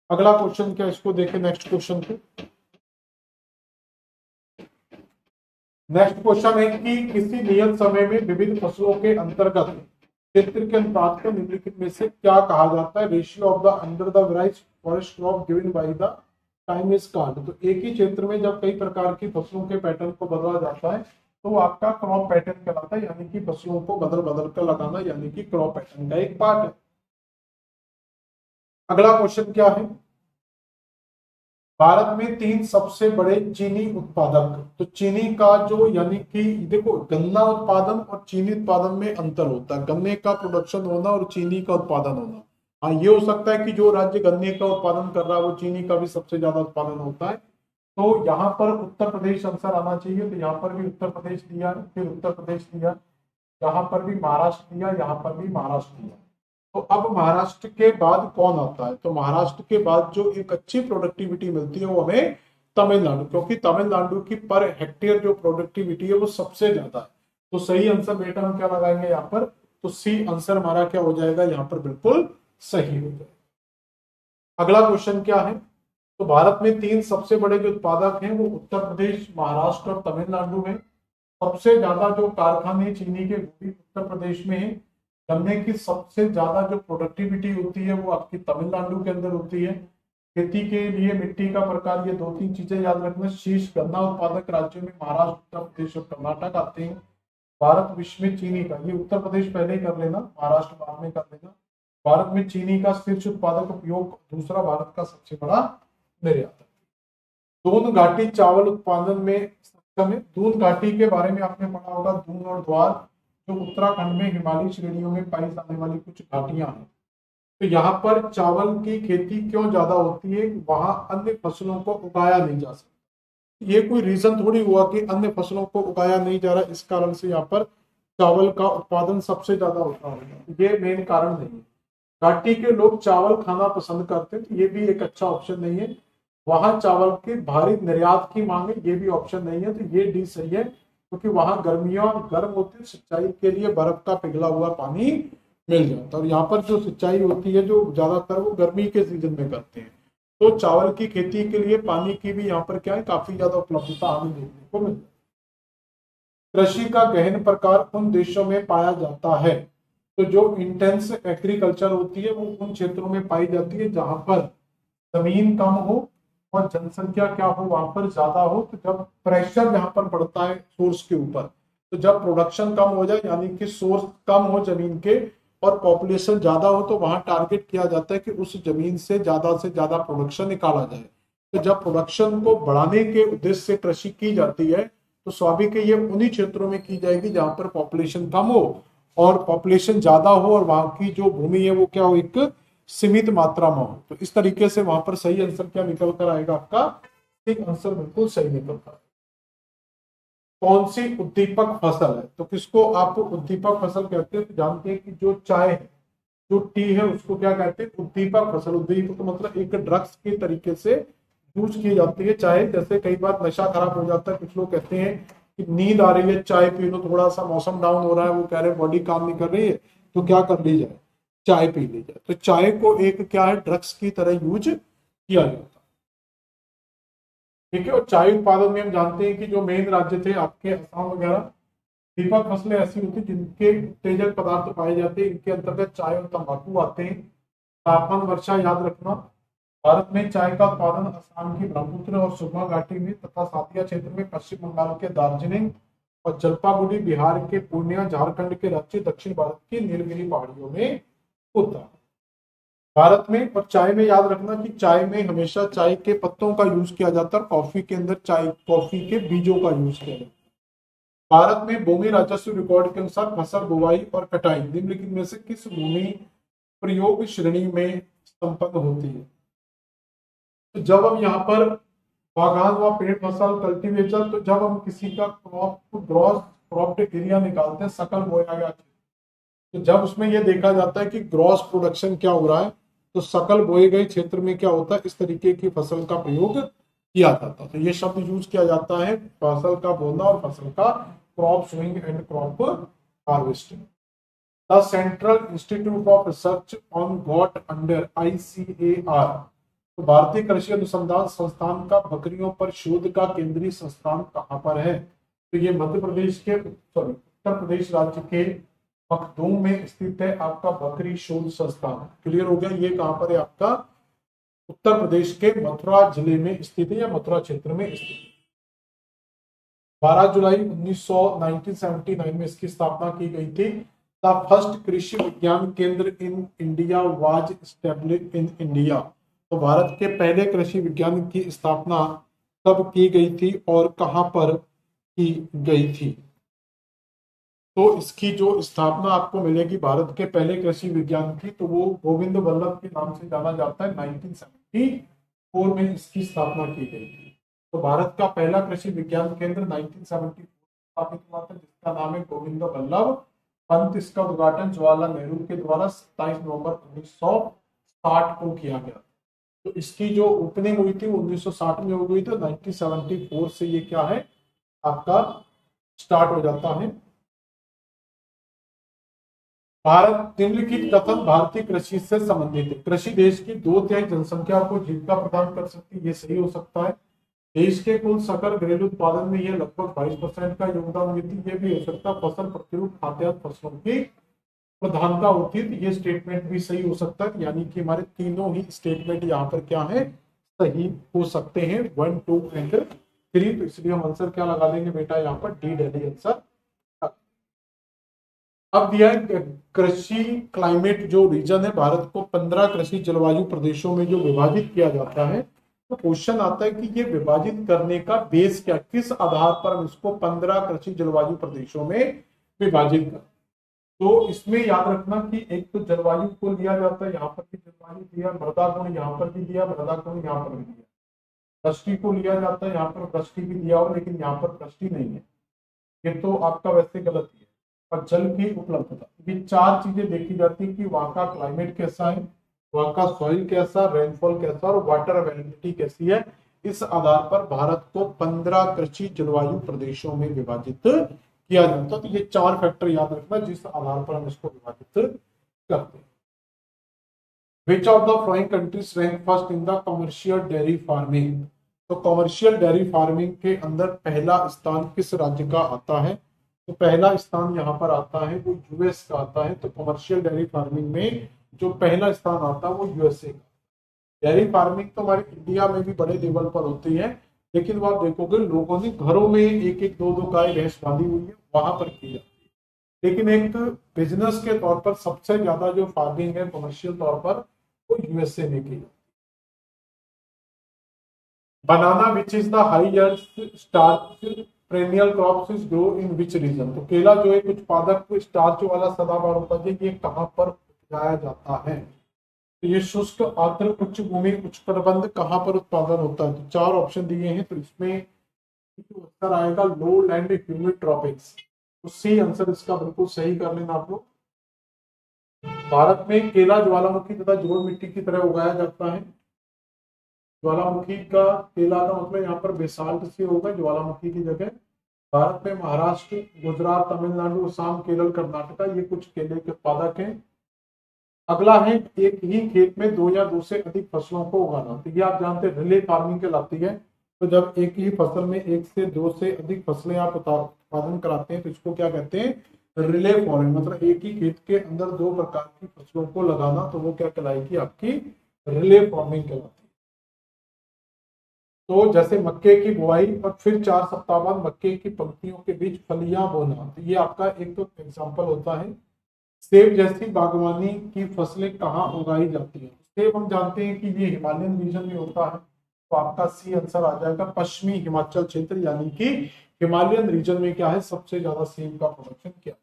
अगला क्वेश्चन क्या, इसको देखें नेक्स्ट क्वेश्चन को। नेक्स्ट क्वेश्चन है कि किसी नियत समय में विविध फसलों के अंतर्गत क्षेत्र के अनुपात को निम्नलिखित में से क्या कहा जाता है, ratio of the under the varies forest crop given by the time is called. तो एक ही क्षेत्र में जब कई प्रकार की फसलों के पैटर्न को बदला जाता है तो आपका क्रॉप पैटर्न कहलाता है, यानी कि फसलों को बदल बदल कर लगाना, यानी कि क्रॉप पैटर्न का एक पार्ट है। अगला क्वेश्चन क्या है, भारत में 3 सबसे बड़े चीनी उत्पादक, तो चीनी का जो यानी कि देखो गन्ना उत्पादन और चीनी उत्पादन में अंतर होता है, गन्ने का प्रोडक्शन होना और चीनी का उत्पादन होना। हाँ, ये हो सकता है कि जो राज्य गन्ने का उत्पादन कर रहा है वो चीनी का भी सबसे ज्यादा उत्पादन होता है, तो यहाँ पर उत्तर प्रदेश आंसर आना चाहिए, तो यहाँ पर भी उत्तर प्रदेश दिया, फिर उत्तर प्रदेश दिया, यहाँ पर भी महाराष्ट्र दिया, यहाँ पर भी महाराष्ट्र दिया। तो अब महाराष्ट्र के बाद कौन आता है, तो महाराष्ट्र के बाद जो एक अच्छी प्रोडक्टिविटी मिलती है वो हमें तमिलनाडु, क्योंकि तमिलनाडु की पर हेक्टेयर जो प्रोडक्टिविटी है वो सबसे ज्यादा है। तो सही आंसर बेटा हम क्या लगाएंगे यहाँ पर, तो सी आंसर हमारा क्या हो जाएगा यहाँ पर, बिल्कुल सही हो जाएगा। अगला क्वेश्चन क्या है, तो भारत में 3 सबसे बड़े जो उत्पादक हैं वो उत्तर प्रदेश, महाराष्ट्र और तमिलनाडु में। सबसे ज्यादा जो कारखाने चीनी के वो भी उत्तर प्रदेश में है। गन्ने की सबसे ज्यादा जो प्रोडक्टिविटी होती है वो आपकी तमिलनाडु के अंदर होती है। खेती के लिए मिट्टी का प्रकार, ये 2-3 चीजें याद रखना, शीर्ष गन्ना उत्पादक राज्यों में महाराष्ट्र, उत्तर प्रदेश और कर्नाटक आते हैं। भारत विश्व में चीनी का, ये उत्तर प्रदेश पहले कर लेना, महाराष्ट्र बाद में कर लेना। भारत में चीनी का शीर्ष उत्पादक उपयोग, दूसरा भारत का सबसे बड़ा निर्यात। दून घाटी चावल उत्पादन में सक्षम है। दून घाटी के बारे में आपने पढ़ा होगा, दून और द्वार जो उत्तराखंड में हिमालयी श्रेणियों में पाई जाने वाली कुछ घाटियां हैं। तो यहाँ पर चावल की खेती क्यों ज्यादा होती है, वहां अन्य फसलों को उगाया नहीं जा सकता। ये कोई रीजन थोड़ी हुआ कि अन्य फसलों को उगाया नहीं जा रहा, इस कारण से यहाँ पर चावल का उत्पादन सबसे ज्यादा होता है, ये मेन कारण नहीं है। घाटी के लोग चावल खाना पसंद करते हैं, तो ये भी एक अच्छा ऑप्शन नहीं है। वहां चावल के भारी निर्यात की मांग है, ये भी ऑप्शन नहीं है, तो ये डी सही है, क्योंकि वहां गर्मियों गर्म होती है, सिंचाई के लिए बर्फ का पिघला हुआ पानी मिल जाता है, और यहाँ पर जो सिंचाई होती है जो ज्यादातर वो गर्मी के सीजन में करते हैं। तो चावल की खेती के लिए पानी की भी यहाँ पर क्या है, काफी ज्यादा उपलब्धता हमें देखने को मिलती है। कृषि का गहन प्रकार उन देशों में पाया जाता है, तो जो इंटेंस एग्रीकल्चर होती है वो उन क्षेत्रों में पाई जाती है जहां पर जमीन कम हो और जनसंख्या क्या हो, वहां पर ज्यादा हो। तो जब प्रेशर यहाँ पर बढ़ता है सोर्स के ऊपर, तो जब प्रोडक्शन कम हो जाए, यानी कि सोर्स कम हो जमीन के और पॉपुलेशन ज्यादा हो, तो वहां टारगेट किया जाता है कि उस जमीन से ज्यादा प्रोडक्शन निकाला जाए। तो जब प्रोडक्शन को बढ़ाने के उद्देश्य से कृषि की जाती है, तो स्वाभाविक है ये उन्हीं क्षेत्रों में की जाएगी जहां पर पॉपुलेशन कम हो और पॉपुलेशन ज्यादा हो, और वहां की जो भूमि है वो क्या हो, एक सीमित मात्रा में हो। तो इस तरीके से वहां पर सही आंसर क्या निकल कर आएगा आपका, ठीक, आंसर बिल्कुल सही निकलता है। कौन सी उद्दीपक फसल है? तो किसको आप उद्दीपक फसल कहते हैं? तो जानते हैं कि जो चाय है, जो टी है, उसको क्या कहते हैं? उद्दीपक फसल। उद्दीपक मतलब एक ड्रग्स के तरीके से यूज की जाती है चाय। जैसे कई बार नशा खराब हो जाता है, कुछ लोग कहते हैं कि नींद आ रही है, चाय पी लो, थोड़ा सा मौसम डाउन हो रहा है, वो कह रहे हैं बॉडी काम नहीं कर रही है, तो क्या कर ली जाए? चाय पी ली जाए। तो चाय को एक क्या है, ड्रग्स की तरह यूज किया जाता है। ठीक है। और चाय उत्पादन में हम जानते हैं कि जो मेन राज्य थे आपके असम वगैरह, दीपक फसलें ऐसी होती जिनके उत्तेजक पदार्थ पाए जाते हैं, इनके अंतर्गत चाय और तंबाकू आते हैं। तापमान, वर्षा याद रखना। भारत में चाय का उत्पादन असम की ब्रह्मपुत्र और सुरमा घाटी में तथा सातिया क्षेत्र में पश्चिम बंगाल के दार्जिलिंग और जलपाईगुड़ी, बिहार के पूर्णिया, झारखंड के रांची, दक्षिण भारत की नीलगिरी पहाड़ियों में होता है। भारत में और चाय में याद रखना कि चाय में हमेशा चाय के पत्तों का यूज किया जाता है, कॉफी के अंदर चाय कॉफी के बीजों का यूज किया जाता है। भारत में भूमि राजस्व रिकॉर्ड के अनुसार फसल बुवाई और कटाई निम्नलिखित में से किस भूमि प्रयोग श्रेणी में संपन्न होती है? तो जब हम यहाँ पर बागान व पेड़ फसल कल्टीवेटर, तो जब हम किसी का क्रॉप ग्रॉस क्रॉप्ड एरिया निकालते हैं, सकल बोया गया, तो जब उसमें यह देखा जाता है कि ग्रॉस प्रोडक्शन क्या हो रहा है, तो सकल बोए गए क्षेत्र में क्या होता है, इस तरीके की फसल का प्रयोग किया जाता है। तो ये शब्द यूज किया जाता है फसल का बोना और फसल का crop sowing and crop harvesting. The central institute of research on goat under ICAR, तो भारतीय कृषि अनुसंधान संस्थान का बकरियों पर शोध का केंद्रीय संस्थान कहाँ पर है? तो ये मध्य प्रदेश के उत्तर प्रदेश राज्य के मखदूम में स्थित है आपका बकरी शोध संस्थान। क्लियर हो गया? ये कहां पर है? आपका उत्तर प्रदेश के मथुरा जिले में स्थित है या मथुरा क्षेत्र में स्थित है। 12 जुलाई 1979 में इसकी स्थापना की गई थी। द फर्स्ट कृषि विज्ञान केंद्र in India was established in India, तो भारत के पहले कृषि विज्ञान की स्थापना कब की गई थी और कहां पर की गई थी? तो इसकी जो स्थापना आपको मिलेगी भारत के पहले कृषि विज्ञान की, तो वो गोविंद वल्लभ के नाम से जाना जाता है। 1974 में इसकी स्थापना की गई थी। तो भारत का पहला कृषि विज्ञान केंद्र 1974 स्थापित हुआ था, जिसका नाम है गोविंद वल्लभ पंत। इसका उद्घाटन जवाहरलाल नेहरू के द्वारा 27 नवंबर 1960 को किया गया। तो इसकी जो ओपनिंग हुई थी वो 1960 में हो गई थी। 1974 से ये क्या है आपका स्टार्ट हो जाता है। भारत निम्नलिखित कथन भारतीय कृषि से संबंधित है? कृषि देश की 2/3 जनसंख्या को जीविका प्रदान कर सकती है, ये सही हो सकता है। देश के कुल सकल घरेलू उत्पादन में यह लगभग 22% का योगदान देती है, ये भी हो सकता है। फसल प्रतिरूप खाद्यान्न फसलों की प्रधानता होती है, तो ये स्टेटमेंट भी सही हो सकता है। यानी कि हमारे तीनों ही स्टेटमेंट यहाँ पर क्या है, सही हो सकते हैं, 1, 2 एंड 3। तो इसलिए हम आंसर क्या लगा देंगे बेटा, यहाँ पर डी डेली आंसर। अब दिया है कृषि क्लाइमेट जो रीजन है, भारत को 15 कृषि जलवायु प्रदेशों में जो विभाजित किया जाता है। तो क्वेश्चन आता है कि ये विभाजित करने का बेस क्या, किस आधार पर हम इसको 15 कृषि जलवायु प्रदेशों में विभाजित कर। तो इसमें याद रखना कि एक तो जलवायु को लिया जाता है, यहाँ पर भी जलवायु दिया, मृदा गुण यहाँ पर भी दिया, मृदा गुण यहाँ पर भी दिया। वृष्टि को लिया जाता है, यहाँ पर वृष्टि भी दिया हो, लेकिन यहाँ पर वृष्टि नहीं है, ये तो आपका वैसे गलत ही है। और जल की उपलब्धता, ये 4 चीजें देखी जाती है कि वहां का क्लाइमेट कैसा है, वहां का सॉइल कैसा, रेनफॉल कैसा और वाटर अवेलेबिलिटी कैसी है। इस आधार पर भारत को 15 कृषि जलवायु प्रदेशों में विभाजित किया जाता है। तो ये 4 फैक्टर याद रखना जिस आधार पर हम इसको विभाजित करते हैं। विच of the following countries rank first in the commercial dairy farming? तो कमर्शियल डेयरी फार्मिंग के अंदर पहला स्थान किस राज्य का आता है? तो पहला स्थान यहाँ पर आता है वो यूएस का आता है। तो कमर्शियल डेयरी फार्मिंग में जो पहला स्थान आता है वो यूएसए का। डेयरी फार्मिंग तो हमारे इंडिया में भी बड़े लेवल पर होती है, लेकिन वो आप देखोगे लोगों ने घरों में 1-1, 2-2 गाय भैंस बांधी हुई है, वहां पर की जाती है। लेकिन एक बिजनेस के तौर पर सबसे ज्यादा जो फार्मिंग है कमर्शियल तौर पर वो यूएसए में की जाती है। Banana which is the highest starch perennial crops is grow in which region? तो केला जो एक उत्पादक स्टार्च वाला सदाबहार उपज है, ये कहां पर उगाया जाता है? तो ये शुष्क आर्द्र उच्च भूमि उच्च प्रबंध कहाँ पर उत्पादन होता है? तो 4 ऑप्शन दिए हैं, तो इसमें जो उत्तर आएगा लो लैंड ह्यूमिड ट्रॉपिक्स। तो सी आंसर इसका बिल्कुल सही कर लेना आप लोग। भारत में केला ज्वालामुखी तथा जोड़ मिट्टी की तरह उगाया जाता है। ज्वालामुखी का केला का मतलब यहाँ पर बेसाल्ट से होगा ज्वालामुखी की जगह। भारत में महाराष्ट्र, गुजरात, तमिलनाडु, असम, केरल, कर्नाटका ये कुछ केले के उत्पादक हैं। अगला है एक ही खेत में दो या दो से अधिक फसलों को उगाना। तो ये आप जानते हैं रिले फार्मिंग कहलाती है। तो जब एक ही फसल में एक से दो से अधिक फसलें आप उत्पादन कराते हैं तो इसको क्या कहते हैं? Relay farming. मतलब एक ही खेत के अंदर दो प्रकार की फसलों को लगाना, तो वो क्या कहलाएगी? आपकी रिले फार्मिंग कहलाती है। तो जैसे मक्के की बुआई और फिर 4 सप्ताह बाद मक्के की पंक्तियों के बीच फलियां बोना, तो ये आपका एक तो एग्जाम्पल होता है। सेब जैसी बागवानी की फसलें कहाँ उगाई जाती है? सेब हम जानते हैं कि ये हिमालयन रीजन में होता है, तो आपका सी आंसर आ जाएगा पश्चिमी हिमाचल क्षेत्र, यानी कि हिमालयन रीजन में क्या है सबसे ज्यादा सेब का प्रोडक्शन किया।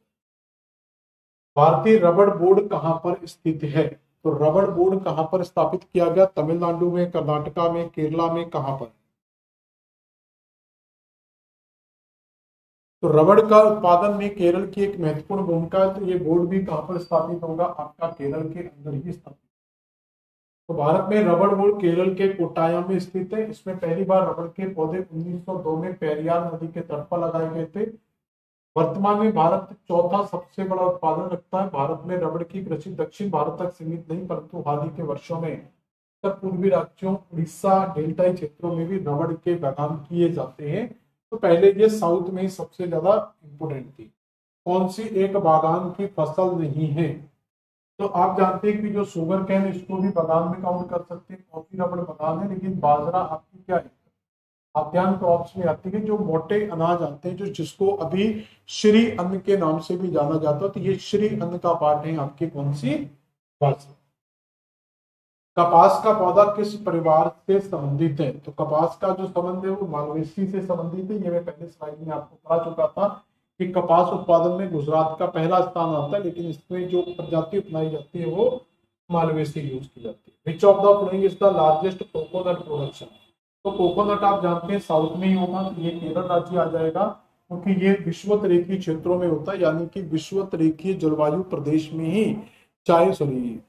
भारतीय रबड़ बोर्ड कहाँ पर स्थित है? तो रबड़ बोर्ड कहाँ पर स्थापित किया गया? तमिलनाडु में, कर्नाटका में, केरला में, कहाँ पर? तो रबड़ का उत्पादन में केरल की एक महत्वपूर्ण भूमिका है। तो ये बोर्ड भी कहाँ पर स्थापित होगा? आपका केरल के अंदर ही स्थापित। तो भारत में रबड़ बोर्ड केरल के कोट्टायम में स्थित है। इसमें पहली बार रबड़ के पौधे 1902 में पेरियार नदी के तट पर लगाए गए थे। वर्तमान में भारत चौथा सबसे बड़ा उत्पादन रखता है। भारत में रबड़ की कृषि दक्षिण भारत तक सीमित नहीं, परंतु हाल ही के वर्षों में उत्तर पूर्वी राज्यों, उड़ीसा, डेल्टाई क्षेत्रों में भी रबड़ के बागान किए जाते हैं। तो पहले ये साउथ में ही सबसे ज्यादा इंपोर्टेंट थी। कौन सी एक बागान की फसल नहीं है? तो आप जानते हैं कि जो शुगर कैन, इसको भी बागान में काउंट कर सकते हैं। कॉफी रबड़ बागान है, लेकिन बाजरा आपकी क्या है? खाद्यान्न क्रॉप्स में आती है। जो मोटे अनाज आते हैं, जो जिसको अभी श्री अन्न के नाम से भी जाना जाता है, तो ये श्री अन्न का पार्ट है आपकी कौन सी बाजरा। कपास का पौधा किस परिवार से संबंधित है? तो कपास का जो संबंध है वो मालवेसी से संबंधित है। ये मैं पहले स्लाइड में आपको बता चुका था कि कपास उत्पादन में गुजरात का पहला स्थान आता है, लेकिन इसमें जो प्रजाति अपनाई जाती है वो मालवेसी यूज की जाती है। Which of the following is the largest coconut production? तो कोकोनट आप जानते हैं साउथ में ही होगा, तो ये केरल राज्य आ जाएगा, क्योंकि ये विषुवत रेखीय क्षेत्रों में होता है, यानी कि विषुवत रेखीय जलवायु प्रदेश में ही चाय सॉरी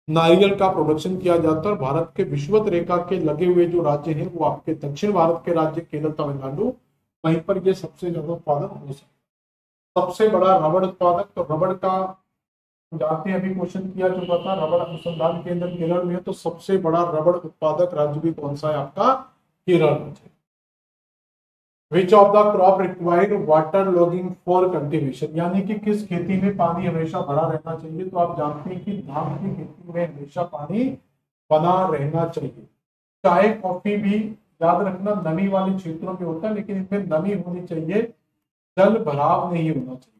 नारियल का प्रोडक्शन किया जाता है। और भारत के विषुवत रेखा के लगे हुए जो राज्य हैं वो आपके दक्षिण भारत के राज्य केरल, तमिलनाडु, वहीं पर ये सबसे ज्यादा उत्पादन हो सकता है। सबसे बड़ा रबड़ उत्पादक, तो रबड़ का जानते हैं, अभी क्वेश्चन किया चुका था, रबड़ अनुसंधान केंद्र केरल में है। तो सबसे बड़ा रबड़ उत्पादक राज्य भी कौन सा है? आपका केरल राज्य। विच of the crop required water logging for cultivation? यानी कि किस खेती में पानी हमेशा भरा रहना चाहिए? तो आप जानते हैं कि धान की खेती में हमेशा पानी बना रहना चाहिए। चाय, कॉफी भी याद रखना नमी वाले क्षेत्रों में होता है, लेकिन इनमें नमी होनी चाहिए, जल भराव नहीं होना चाहिए।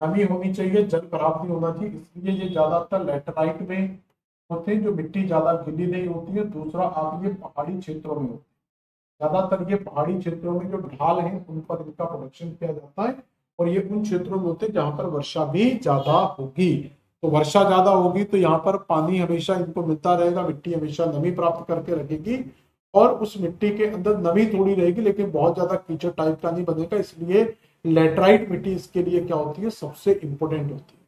नमी होनी चाहिए, जल भराव नहीं होना चाहिए, इसलिए ये ज्यादातर लैटेराइट में होते हैं, जो मिट्टी ज्यादा गीली नहीं होती है। दूसरा आप ये पहाड़ी क्षेत्रों में होते हैं, ज्यादातर ये पहाड़ी क्षेत्रों में जो ढाल है उन पर इनका प्रोडक्शन किया जाता है। और ये उन क्षेत्रों में होते हैं जहां पर वर्षा भी ज्यादा होगी। तो वर्षा ज्यादा होगी तो यहाँ पर पानी हमेशा इनको मिलता रहेगा, मिट्टी हमेशा नमी प्राप्त करके रखेगी, और उस मिट्टी के अंदर नमी थोड़ी रहेगी, लेकिन बहुत ज्यादा कीचड़ टाइप का नहीं बनेगा। इसलिए लेटराइट मिट्टी इसके लिए क्या होती है? सबसे इंपोर्टेंट होती है।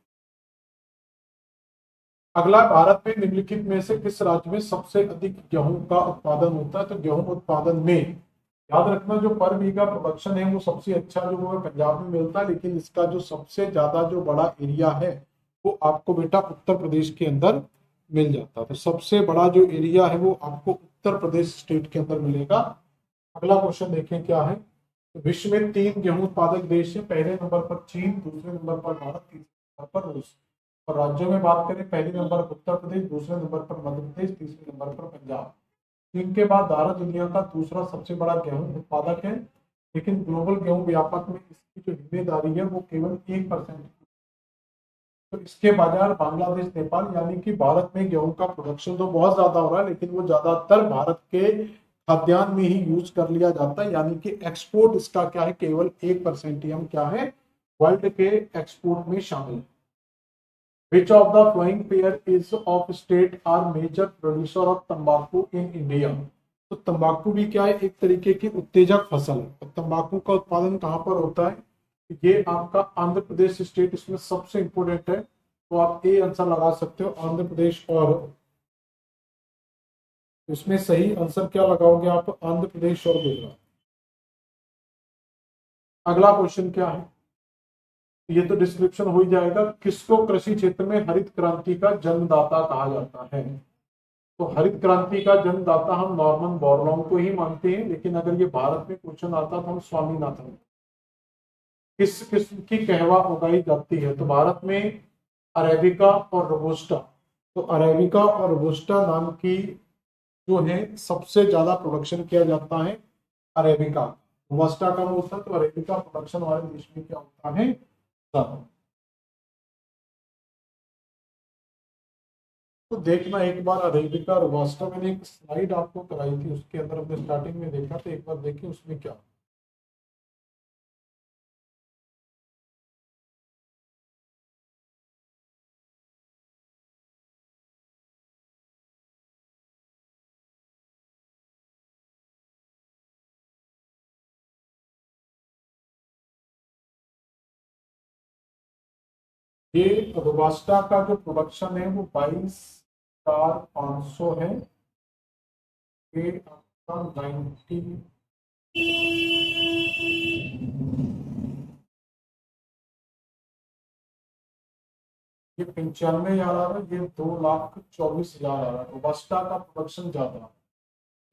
अगला, भारत में निम्नलिखित में से किस राज्य में सबसे अधिक गेहूं का उत्पादन होता है? तो गेहूं उत्पादन में याद रखना जो पर बीघा प्रोडक्शन है वो सबसे अच्छा जो वो पंजाब में मिलता है, लेकिन इसका जो सबसे ज्यादा जो बड़ा एरिया है वो आपको बेटा उत्तर प्रदेश के अंदर मिल जाता है। तो सबसे बड़ा जो एरिया है वो आपको उत्तर प्रदेश स्टेट के अंदर मिलेगा। अगला क्वेश्चन देखें क्या है। तो विश्व में 3 गेहूं उत्पादक देश है। पहले नंबर पर चीन, दूसरे नंबर पर भारत, तीसरे नंबर पर रूस। और राज्यों में बात करें, पहले नंबर पर उत्तर प्रदेश, दूसरे नंबर पर मध्य प्रदेश, तीसरे नंबर पर पंजाब। चीन के बाद भारत दुनिया का दूसरा सबसे बड़ा गेहूं उत्पादक है, लेकिन ग्लोबल गेहूं व्यापक में इसकी जो हिस्सेदारी है वो केवल 1%। तो इसके बाजार बांग्लादेश, नेपाल, यानी कि भारत में गेहूं का प्रोडक्शन तो बहुत ज्यादा हो रहा है, लेकिन वो ज्यादातर भारत के खाद्यान्न में ही यूज कर लिया जाता है, यानी कि एक्सपोर्ट इसका क्या है? केवल 1% ही हम क्या है वर्ल्ड के एक्सपोर्ट में शामिल है। Which of the following pair is of state are major producer of तंबाकू इन इंडिया। तो तंबाकू भी क्या है, एक तरीके की उत्तेजक फसल है। और तंबाकू का उत्पादन कहाँ पर होता है, ये आपका आंध्र प्रदेश स्टेट इसमें सबसे इंपोर्टेंट है। तो आप ए आंसर लगा सकते हो, आंध्र प्रदेश। और इसमें सही आंसर क्या लगाओगे आप, आंध्र प्रदेश और गुजरात। अगला क्वेश्चन क्या है, ये तो डिस्क्रिप्शन हो ही जाएगा। किसको कृषि क्षेत्र में हरित क्रांति का जन्मदाता कहा जाता है। तो हरित क्रांति का जन्मदाता हम नॉर्मन बोरलॉन्ग को ही मानते हैं, लेकिन अगर ये भारत में क्वेश्चन आता तो हम स्वामीनाथन। किस किस्म की कहवा उगाई जाती है, तो भारत में अरेबिका और रोबस्टा। तो अरेबिका और रोबस्टा नाम की जो है सबसे ज्यादा प्रोडक्शन किया जाता है अरेबिका। रोबस्टा कम होता है, तो अरेबिका प्रोडक्शन वाले देश में क्या होता है ज्यादा। तो देखना एक बार अरेबिका रोबस्टा, मैंने एक स्लाइड आपको कराई थी, उसके अंदर हमने स्टार्टिंग में देखा था, एक बार देखिए उसमें क्या। ये रोबास्टा का जो प्रोडक्शन है वो 22,500 है। ये आपका 90, ये 95,000 आ रहा है, ये 2,24,000 आ रहा है। रोबास्टा का प्रोडक्शन ज्यादा है,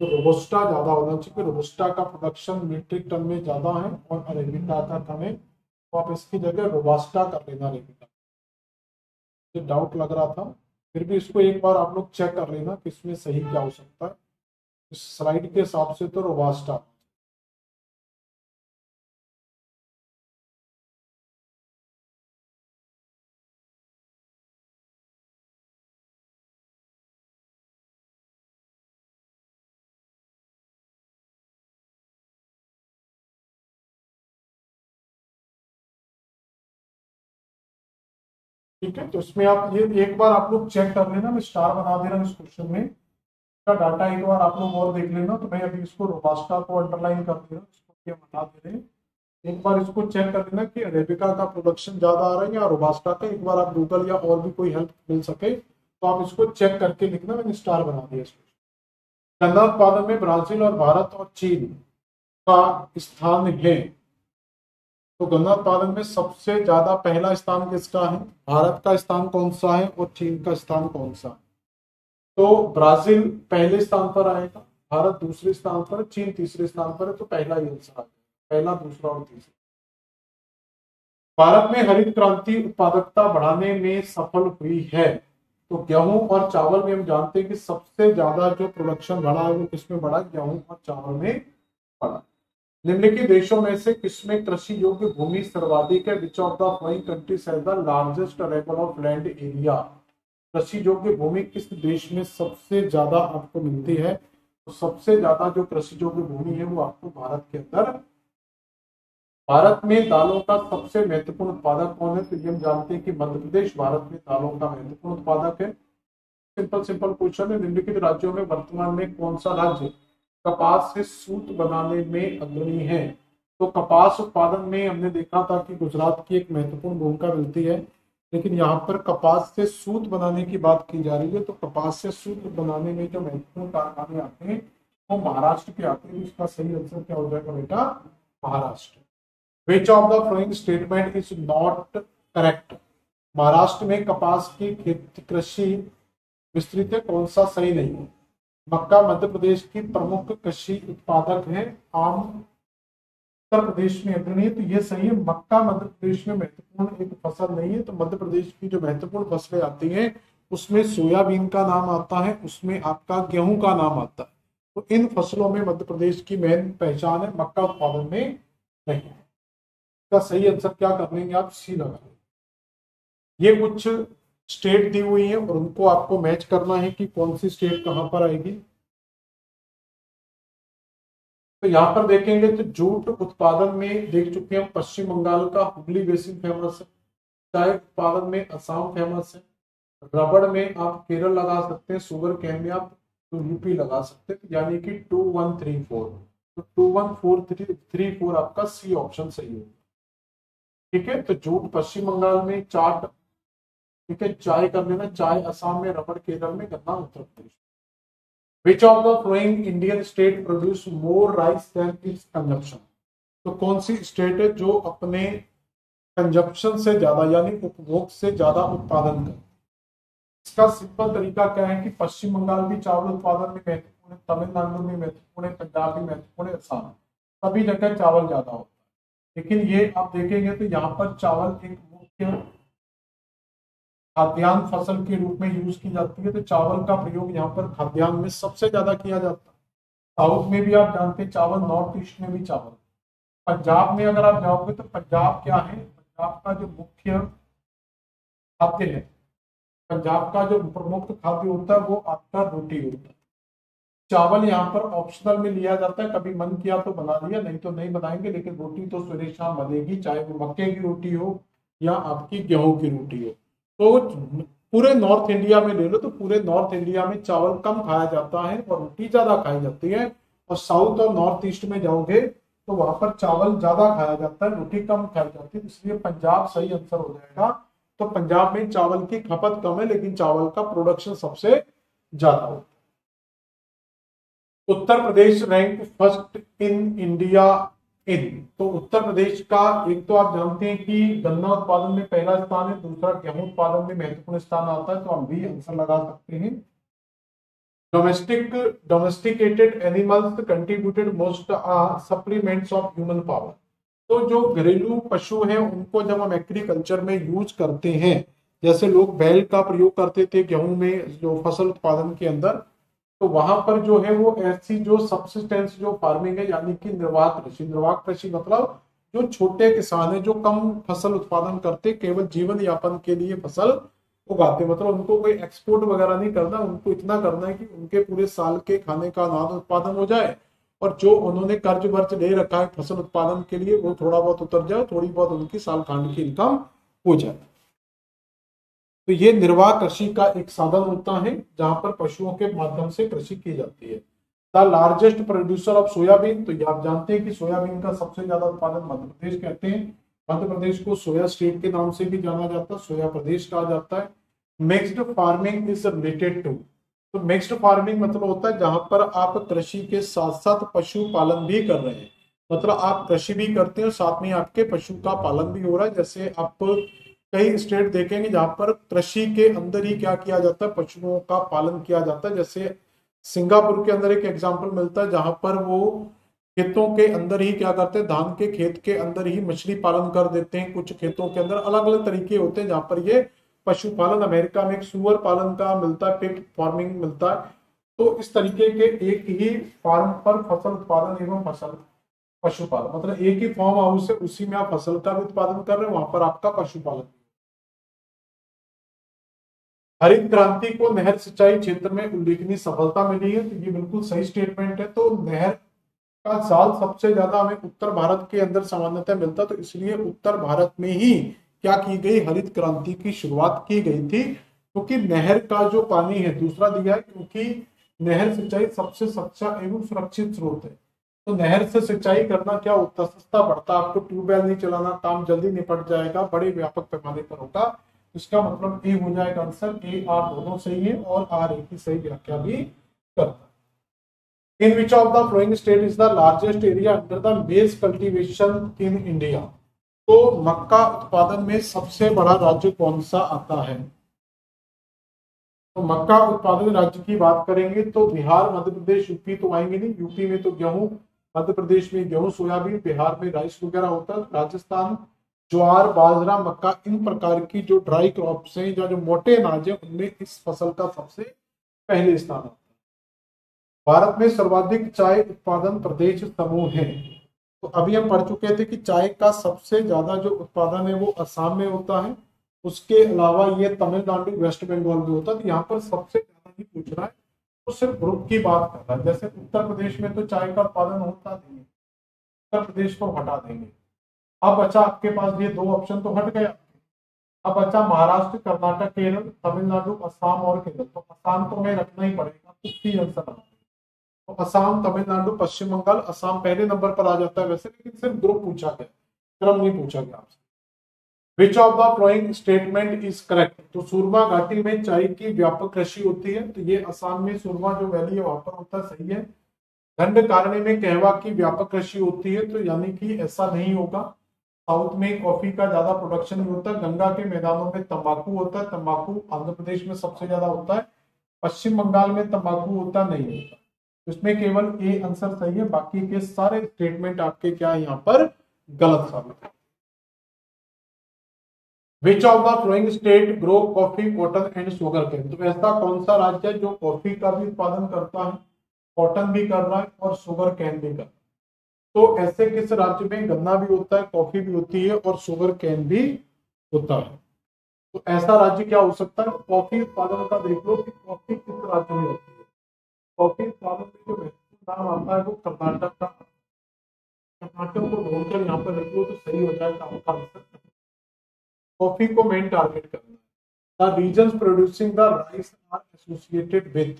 तो रोबस्टा ज्यादा होना चाहिए। रोबस्टा का प्रोडक्शन मीट्रिक टन में ज्यादा है और अरेबिका का कम है, तो आप इसकी जगह रोबास्टा कर लेना। अरेबिका ये डाउट लग रहा था, फिर भी इसको एक बार आप लोग चेक कर लेना कि इसमें सही क्या हो सकता है। इस स्लाइड के हिसाब से तो रोबास्टा। ठीक है, तो इसमें आप ये एक बार आप लोग चेक कर लेना, मैं स्टार बना दे रहा हूँ इस क्वेश्चन में। इसका डाटा एक बार आप लोग और देख लेना। तो मैं अभी इसको रोबास्टा को अंडरलाइन कर दे रहा हूँ, इसको ये बता दे रहे हैं। एक बार इसको चेक कर लेना कि अरेबिका का प्रोडक्शन ज्यादा आ रहा है या रोबास्टा का। एक बार आप गूगल या और भी कोई हेल्प मिल सके तो आप इसको चेक करके लिखना। मैंने स्टार बना दिया इसको। गन्ना उत्पादन में ब्राजील और भारत और चीन का स्थान है। तो गन्ना उत्पादन में सबसे ज्यादा पहला स्थान किसका है, भारत का स्थान कौन सा है और चीन का स्थान कौन सा है। तो ब्राजील पहले स्थान पर आएगा, भारत दूसरे स्थान पर, चीन तीसरे स्थान पर है। तो पहला ही आंसर आएगा, पहला दूसरा और तीसरा। भारत में हरित क्रांति उत्पादकता बढ़ाने में सफल हुई है। तो गेहूं और चावल में हम जानते हैं कि सबसे ज्यादा जो प्रोडक्शन बढ़ा है वो किसमें बढ़ा, गेहूं और चावल में बढ़ा। निम्नलिखित देशों में से किसमें कृषि योग्य भूमि सर्वाधिक है। Which of the following countries has the largest arable of land area. कृषि योग्य भूमि किस देश में सबसे ज्यादा आपको मिलती है, तो सबसे ज्यादा जो कृषि योग्य भूमि है वो आपको भारत के अंदर। भारत में दालों का सबसे महत्वपूर्ण उत्पादक कौन है, तो ये हम जानते हैं कि मध्य प्रदेश भारत में दालों का महत्वपूर्ण उत्पादक है। सिंपल सिंपल क्वेश्चन है, निम्नलिखित राज्यों में वर्तमान में कौन सा राज्य कपास से सूत बनाने में अग्रणी है। तो कपास उत्पादन में हमने देखा था कि गुजरात की एक महत्वपूर्ण भूमिका मिलती है, लेकिन यहाँ पर कपास से सूत बनाने की बात की जा रही है। तो कपास से सूत बनाने में जो महत्वपूर्ण कारखाने आते हैं वो महाराष्ट्र के आते हैं। इसका सही आंसर क्या हो जाएगा बेटा, महाराष्ट्र। विच of the following statement is not correct. Maharashtra में कपास की खेती कृषि विस्तृत है, कौन सा सही नहीं है। मक्का मध्य प्रदेश की प्रमुख कृषि उत्पादक है, आम उत्तर प्रदेश में अग्रणी है। तो ये सही है, मक्का मध्य प्रदेश में महत्वपूर्ण एक फसल नहीं है। तो मध्य प्रदेश की जो महत्वपूर्ण फसलें आती हैं उसमें सोयाबीन का नाम आता है, उसमें आपका गेहूं का नाम आता है। तो इन फसलों में मध्य प्रदेश की मेन पहचान है, मक्का उत्पादन में नहीं है। इसका सही आंसर क्या कर लेंगे आप, सी लगा लेंगे। ये कुछ स्टेट दी हुई है और उनको आपको मैच करना है कि कौन सी स्टेट कहां पर आएगी। तो यहाँ पर देखेंगे तो जूट उत्पादन में देख चुके हैं, पश्चिम बंगाल का हुगली बेसिन फेमस है। चाय उत्पादन में असम फेमस है। रबड़ में आप केरल लगा सकते हैं, शुगर केन में आप तो यूपी लगा सकते हैं, यानी कि 2134। तो 21434 आपका सी ऑप्शन सही होगा। ठीक है, तो जूट पश्चिम बंगाल में, चाट, ठीक है, चाय कर लेना, चाय असम में, रबड़ केरल में, गन्ना Uttar Pradesh. Which of the following Indian state produce more rice than its consumption. तो कौन सी स्टेट है जो अपने कंजप्शन से ज्यादा यानी उपभोग से ज्यादा उत्पादन करे। इसका सिंपल तरीका क्या है कि पश्चिम बंगाल भी चावल उत्पादन में महत्वपूर्ण है, तमिलनाडु में महत्वपूर्ण है, पंजाब में महत्वपूर्ण है, असम, सभी जगह चावल ज्यादा होता है। लेकिन ये आप देखेंगे तो यहाँ पर चावल एक मुख्य खाद्यान्न फसल के रूप में यूज की जाती है, तो चावल का प्रयोग यहाँ पर खाद्यान्न में सबसे ज्यादा किया जाता है। साउथ में भी आप जानते हैं चावल, नॉर्थ ईस्ट में भी चावल। पंजाब में अगर आप जाओगे तो पंजाब क्या है, पंजाब का जो मुख्य खाद्य है, पंजाब का जो प्रमुख खाद्य होता है वो आपका रोटी होता है। चावल यहाँ पर ऑप्शनल में लिया जाता है, कभी मन किया तो बना लिया, नहीं तो नहीं बनाएंगे, लेकिन रोटी तो सुबह शाम बनेगी, चाहे वो मक्के की रोटी हो या आपकी गेहूं की रोटी हो। तो पूरे नॉर्थ इंडिया में ले लो तो पूरे नॉर्थ इंडिया में चावल कम खाया जाता है और रोटी ज्यादा खाई जाती है। और साउथ और नॉर्थ ईस्ट में जाओगे तो वहां पर चावल ज्यादा खाया जाता है, रोटी कम खाई जाती है, इसलिए पंजाब सही आंसर हो जाएगा। तो पंजाब में चावल की खपत कम है लेकिन चावल का प्रोडक्शन सबसे ज्यादा होता है। Uttar Pradesh rank first in India in. तो उत्तर प्रदेश का एक तो आप जानते हैं कि गन्ना उत्पादन में पहला स्थान है, दूसरा गेहूं उत्पादन में महत्वपूर्ण स्थान आता है, तो हम भी आंसर लगा सकते हैं। Domesticated animals contributed most supplements of human power. तो जो घरेलू पशु हैं उनको जब हम एग्रीकल्चर में यूज करते हैं, जैसे लोग बैल का प्रयोग करते थे गेहूं में जो फसल उत्पादन के अंदर, तो वहां पर जो है वो ऐसी जो सब्सिस्टेंस जो फार्मिंग है यानी कि निर्वाह कृषि, निर्वाह कृषि मतलब जो छोटे किसान है जो कम फसल उत्पादन करते, केवल जीवन यापन के लिए फसल उगाते, मतलब उनको कोई एक्सपोर्ट वगैरह नहीं करना, उनको इतना करना है कि उनके पूरे साल के खाने का अनाज उत्पादन हो जाए और जो उन्होंने कर्ज वर्ज ले रखा है फसल उत्पादन के लिए वो थोड़ा बहुत उतर जाए, थोड़ी बहुत उनकी साल खांड की इनकम हो जाए। तो ये निर्वाह कृषि का एक साधन होता है जहां पर पशुओं के माध्यम से कृषि की जाती है। The largest producer of soybean. तो ये आप जानते हैं कि सोयाबीन का सबसे ज्यादा उत्पादन मध्य प्रदेश कहते हैं। मध्य प्रदेश को सोया स्टेट के नाम से भी जाना जाता है, सोया प्रदेश कहा जाता है। Mixed farming is related to. तो मिक्स्ड फार्मिंग मतलब होता है जहां पर आप कृषि के साथ साथ पशुपालन भी कर रहे हैं, मतलब आप कृषि भी करते हैं साथ में आपके पशु का पालन भी हो रहा है। जैसे आप कई स्टेट देखेंगे जहां पर कृषि के अंदर ही क्या किया जाता है, पशुओं का पालन किया जाता है। जैसे सिंगापुर के अंदर एक एग्जांपल मिलता है जहां पर वो खेतों के अंदर ही क्या करते हैं, धान के खेत के अंदर ही मछली पालन कर देते हैं। कुछ खेतों के अंदर अलग अलग तरीके होते हैं जहां पर ये पशुपालन, अमेरिका में एक सुअर पालन का मिलता है, पिग फार्मिंग मिलता है। तो इस तरीके के एक ही फार्म पर फसल उत्पादन एवं फसल पशुपालन, मतलब एक ही फार्म हाउस है उसी में आप फसल का भी उत्पादन कर रहे हैं, वहां पर आपका पशुपालन। हरित क्रांति को नहर सिंचाई क्षेत्र में उल्लेखनीय सफलता मिली है, तो ये बिल्कुल सही स्टेटमेंट है। तो नहर का जाल सबसे ज्यादा हमें उत्तर भारत के अंदर सामान्यतः मिलता, तो इसलिए उत्तर भारत में ही क्या की गई, हरित क्रांति की शुरुआत की गई थी, क्योंकि नहर का जो पानी है, दूसरा दिया है क्योंकि नहर सिंचाई सबसे सच्चा एवं सुरक्षित स्रोत है। तो नहर से सिंचाई करना क्या होता, सस्ता पड़ता, आपको ट्यूबवेल नहीं चलाना, काम जल्दी निपट जाएगा, बड़े व्यापक पैमाने पर होगा। इसका मतलब ए हो जाएगा आंसर, ए आर दोनों सही है और आर ए की सही व्याख्या भी करता है। In which of the following state is the largest area under the maize cultivation in India. तो मक्का उत्पादन में सबसे बड़ा राज्य कौन सा आता है। तो मक्का उत्पादन राज्य की बात करेंगे तो बिहार, मध्य प्रदेश, यूपी तो आएंगे नहीं, यूपी में तो गेहूं, मध्य प्रदेश में गेहूं सोयाबीन, बिहार में राइस वगैरह होता है, राजस्थान ज्वार बाजरा मक्का, इन प्रकार की जो ड्राई क्रॉप्स हैं या जो मोटे अनाज है उनमें इस फसल का सबसे पहले स्थान आता है। भारत में सर्वाधिक चाय उत्पादन प्रदेश समूह है। तो अभी हम पढ़ चुके थे कि चाय का सबसे ज्यादा जो उत्पादन है वो असम में होता है, उसके अलावा ये तमिलनाडु वेस्ट बंगाल में होता है। तो यहाँ पर सबसे ज्यादा ही पूछ रहा है तो सिर्फ ग्रुप की बात कर रहा है। जैसे उत्तर प्रदेश में तो चाय का उत्पादन होता नहीं है, उत्तर प्रदेश को हटा देंगे। अब अच्छा आपके पास ये दो ऑप्शन तो हट गया, अब बचा महाराष्ट्र, कर्नाटक, केरल, तमिलनाडु, असम और केरल। तो असम तो हमें रखना ही पड़ेगा, तो सी आंसर। तो असम, तमिलनाडु, पश्चिम बंगाल। असम पहले नंबर पर आ जाता है वैसे, लेकिन सिर्फ ग्रुप पूछा गया, क्रम नहीं पूछा गया आपसे। विच of the following statement is correct. तो सुरमा घाटी में चाय की व्यापक कृषि होती है, तो ये असम में सुरमा जो वैली है वहां पर होता है, सही है। दंडकारण्य में कहवा की व्यापक कृषि होती है, तो यानी कि ऐसा नहीं होगा। साउथ में कॉफी का ज्यादा प्रोडक्शन नहीं होता। गंगा के मैदानों में तंबाकू होता है, तंबाकू आंध्र प्रदेश में सबसे ज्यादा होता है। पश्चिम बंगाल में तंबाकू होता नहीं होता। इसमें केवल ए आंसर सही है, बाकी के सारे स्टेटमेंट आपके क्या है यहाँ पर गलत साबित है। Which of the following state grow coffee, cotton and sugar cane. तो ऐसा कौन सा राज्य है जो कॉफी का भी उत्पादन करता है, कॉटन भी कर रहा है और शुगर कैन भी कर रहा है। तो ऐसे किस राज्य में गन्ना भी होता है, कॉफी भी होती है और शुगर कैन भी होता है। तो ऐसा राज्य क्या हो सकता है। कॉफी उत्पादन का देख लो कि कॉफी किस राज्य में होती है। कॉफी उत्पादन में जो महत्वपूर्ण नाम आता है वो कर्नाटक का। कर्नाटक को ढूंढकर यहाँ पर लिख लो तो सही हो जाएगा आपका आंसर। कॉफी को मेन टारगेट करना है। The regions producing the rice are associated with.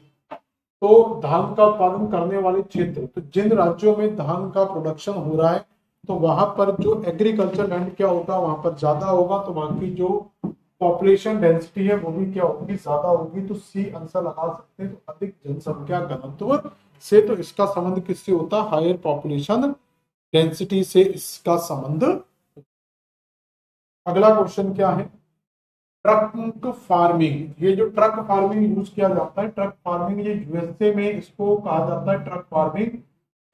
तो धान का उत्पादन करने वाले क्षेत्र, तो जिन राज्यों में धान का प्रोडक्शन हो रहा है तो वहां पर जो एग्रीकल्चर लैंड क्या होगा, वहां पर ज्यादा होगा, तो वहां की जो पॉपुलेशन डेंसिटी है वो भी क्या होगी, ज्यादा होगी। तो सी आंसर लगा सकते हैं। तो अधिक जनसंख्या घनत्व से, तो इसका संबंध किससे होता है, हायर पॉपुलेशन डेंसिटी से इसका संबंध। अगला क्वेश्चन क्या है, ट्रक फार्मिंग। ये जो ट्रक फार्मिंग यूज किया जाता है, ट्रक फार्मिंग ये यूएसए में इसको कहा जाता है ट्रक फार्मिंग।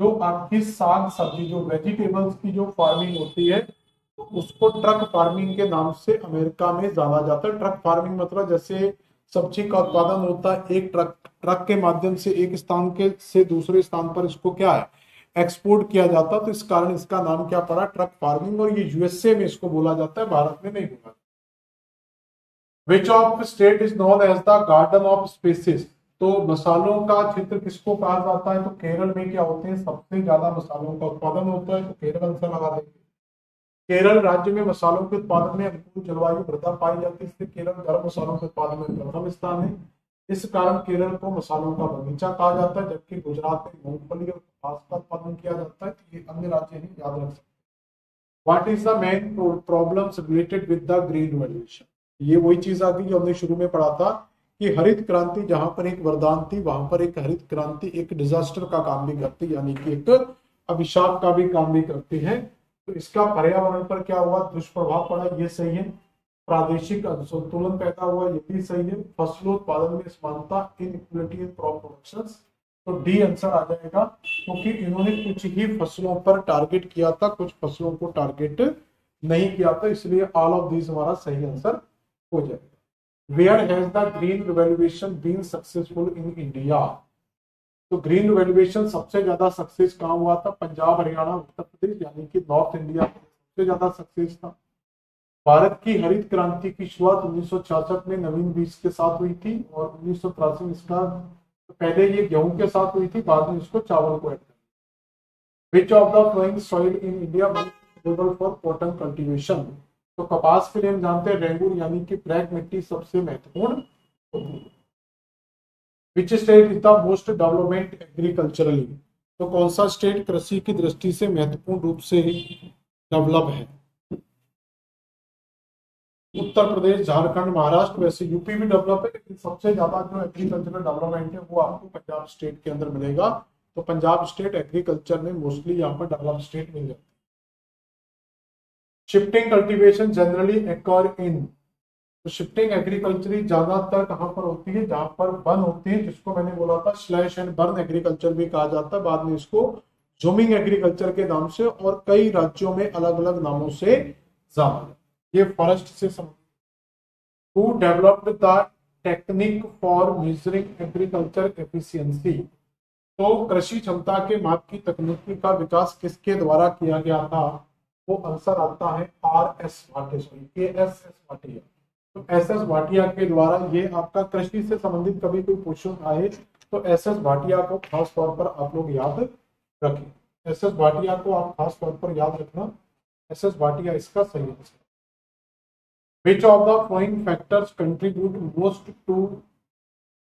जो आपकी साग सब्जी जो वेजिटेबल्स की जो फार्मिंग होती है तो उसको ट्रक फार्मिंग के नाम से अमेरिका में जाना जाता है। ट्रक फार्मिंग मतलब जैसे सब्जी का उत्पादन होता है एक ट्रक ट्रक के माध्यम से एक स्थान के से दूसरे स्थान पर इसको क्या है एक्सपोर्ट किया जाता है, तो इस कारण इसका नाम क्या पड़ा, ट्रक फार्मिंग। और ये यूएसए में इसको बोला जाता है, भारत में नहीं बोला। Which of state is known as the garden of spices. तो मसालों का क्षेत्र किसको कहा जाता है, तो केरल में क्या होते हैं, सबसे ज्यादा मसालों का उत्पादन होता है, तो केरल आंसर लगा देंगे। केरल राज्य में मसालों के उत्पादन में अनुकूल जलवायु मृदा पाई जाती है, इसलिए केरल गर्म मसालों के उत्पादन में प्रथम स्थान है। इस कारण केरल को मसालों का बगीचा कहा जाता है, जबकि गुजरात में मूंगफली और कपास का उत्पादन किया जाता है। तो ये अन्य राज्य हैं, याद रख सकते हैं। What is the main problems related with the green revolution. ये वही चीज आ गई जो हमने शुरू में पढ़ा था कि हरित क्रांति जहां पर एक वरदान थी, वहां पर एक हरित क्रांति एक डिजास्टर का काम भी करती है, यानी कि एक अभिशाप का भी काम भी करती है। तो इसका पर्यावरण पर क्या हुआ, दुष्प्रभाव पड़ा, ये सही है। प्रादेशिक असंतुलन पैदा हुआ, ये भी सही है। फसलोत्पादन में समानता, इनइक्वालिटी इन क्रॉप प्रोडक्शन। तो डी आंसर आ जाएगा, क्योंकि इन्होंने कुछ ही फसलों पर टारगेट किया था, कुछ फसलों को टारगेट नहीं किया था, इसलिए ऑल ऑफ दिस हमारा सही आंसर हो जाएगा। Where has the green revolution been successful in India. तो ग्रीन रिवॉल्यूशन सबसे ज्यादा सक्सेस कहां हुआ था, पंजाब, हरियाणा, उत्तर प्रदेश, यानी कि नॉर्थ इंडिया में सबसे ज्यादा सक्सेस था। भारत की हरित क्रांति की शुरुआत 1966 में नवीन बीज के साथ हुई थी और 1983 में इसका पहले ये गेहूं के साथ हुई थी, बाद में इसको चावल को ऐड कर। विच of the flowing soil in India suitable for cotton cultivation. तो कपास के लिए हम जानते हैं रेंगुर यानी कि ब्लैक मिट्टी सबसे महत्वपूर्ण होती है। Which state is the most development agriculturally. तो कौन सा स्टेट कृषि की दृष्टि से महत्वपूर्ण रूप से डेवलप है। उत्तर प्रदेश, झारखंड, महाराष्ट्र। वैसे यूपी भी डेवलप है, लेकिन सबसे ज्यादा जो एग्रीकल्चरल डेवलपमेंट है वो आपको पंजाब स्टेट के अंदर मिलेगा। तो पंजाब स्टेट एग्रीकल्चर में मोस्टली यहाँ पर डेवलप स्टेट मिल जाती है। शिफ्टिंग कल्टीवेशन जनरली एक्कर इन। तो शिफ्टिंग एग्रीकल्चर ज्यादातर कहां पर होती है, जहां पर वन होती है, जिसको मैंने बोला था स्लैश एंड बर्न एग्रीकल्चर भी कहा जाता है, बाद में इसको जूमिंग एग्रीकल्चर के नाम से और कई राज्यों में अलग अलग नामों से जाना। ये फॉरेस्ट से who developed the technique for measuring agriculture efficiency. तो कृषि क्षमता के माप की तकनीकी का विकास किसके द्वारा किया गया था, वो आंसर आता है आर एस भाटिया, सॉरी के एस एस भाटिया। तो एस एस भाटिया के द्वारा ये आपका कृषि से संबंधित कभी कोई क्वेश्चन आए तो एस एस भाटिया को खास तौर पर आप लोग याद रखें। एस एस भाटिया को आप खास तौर पर याद रखना, एस एस भाटिया इसका सही answer. Which of the following factors contribute most to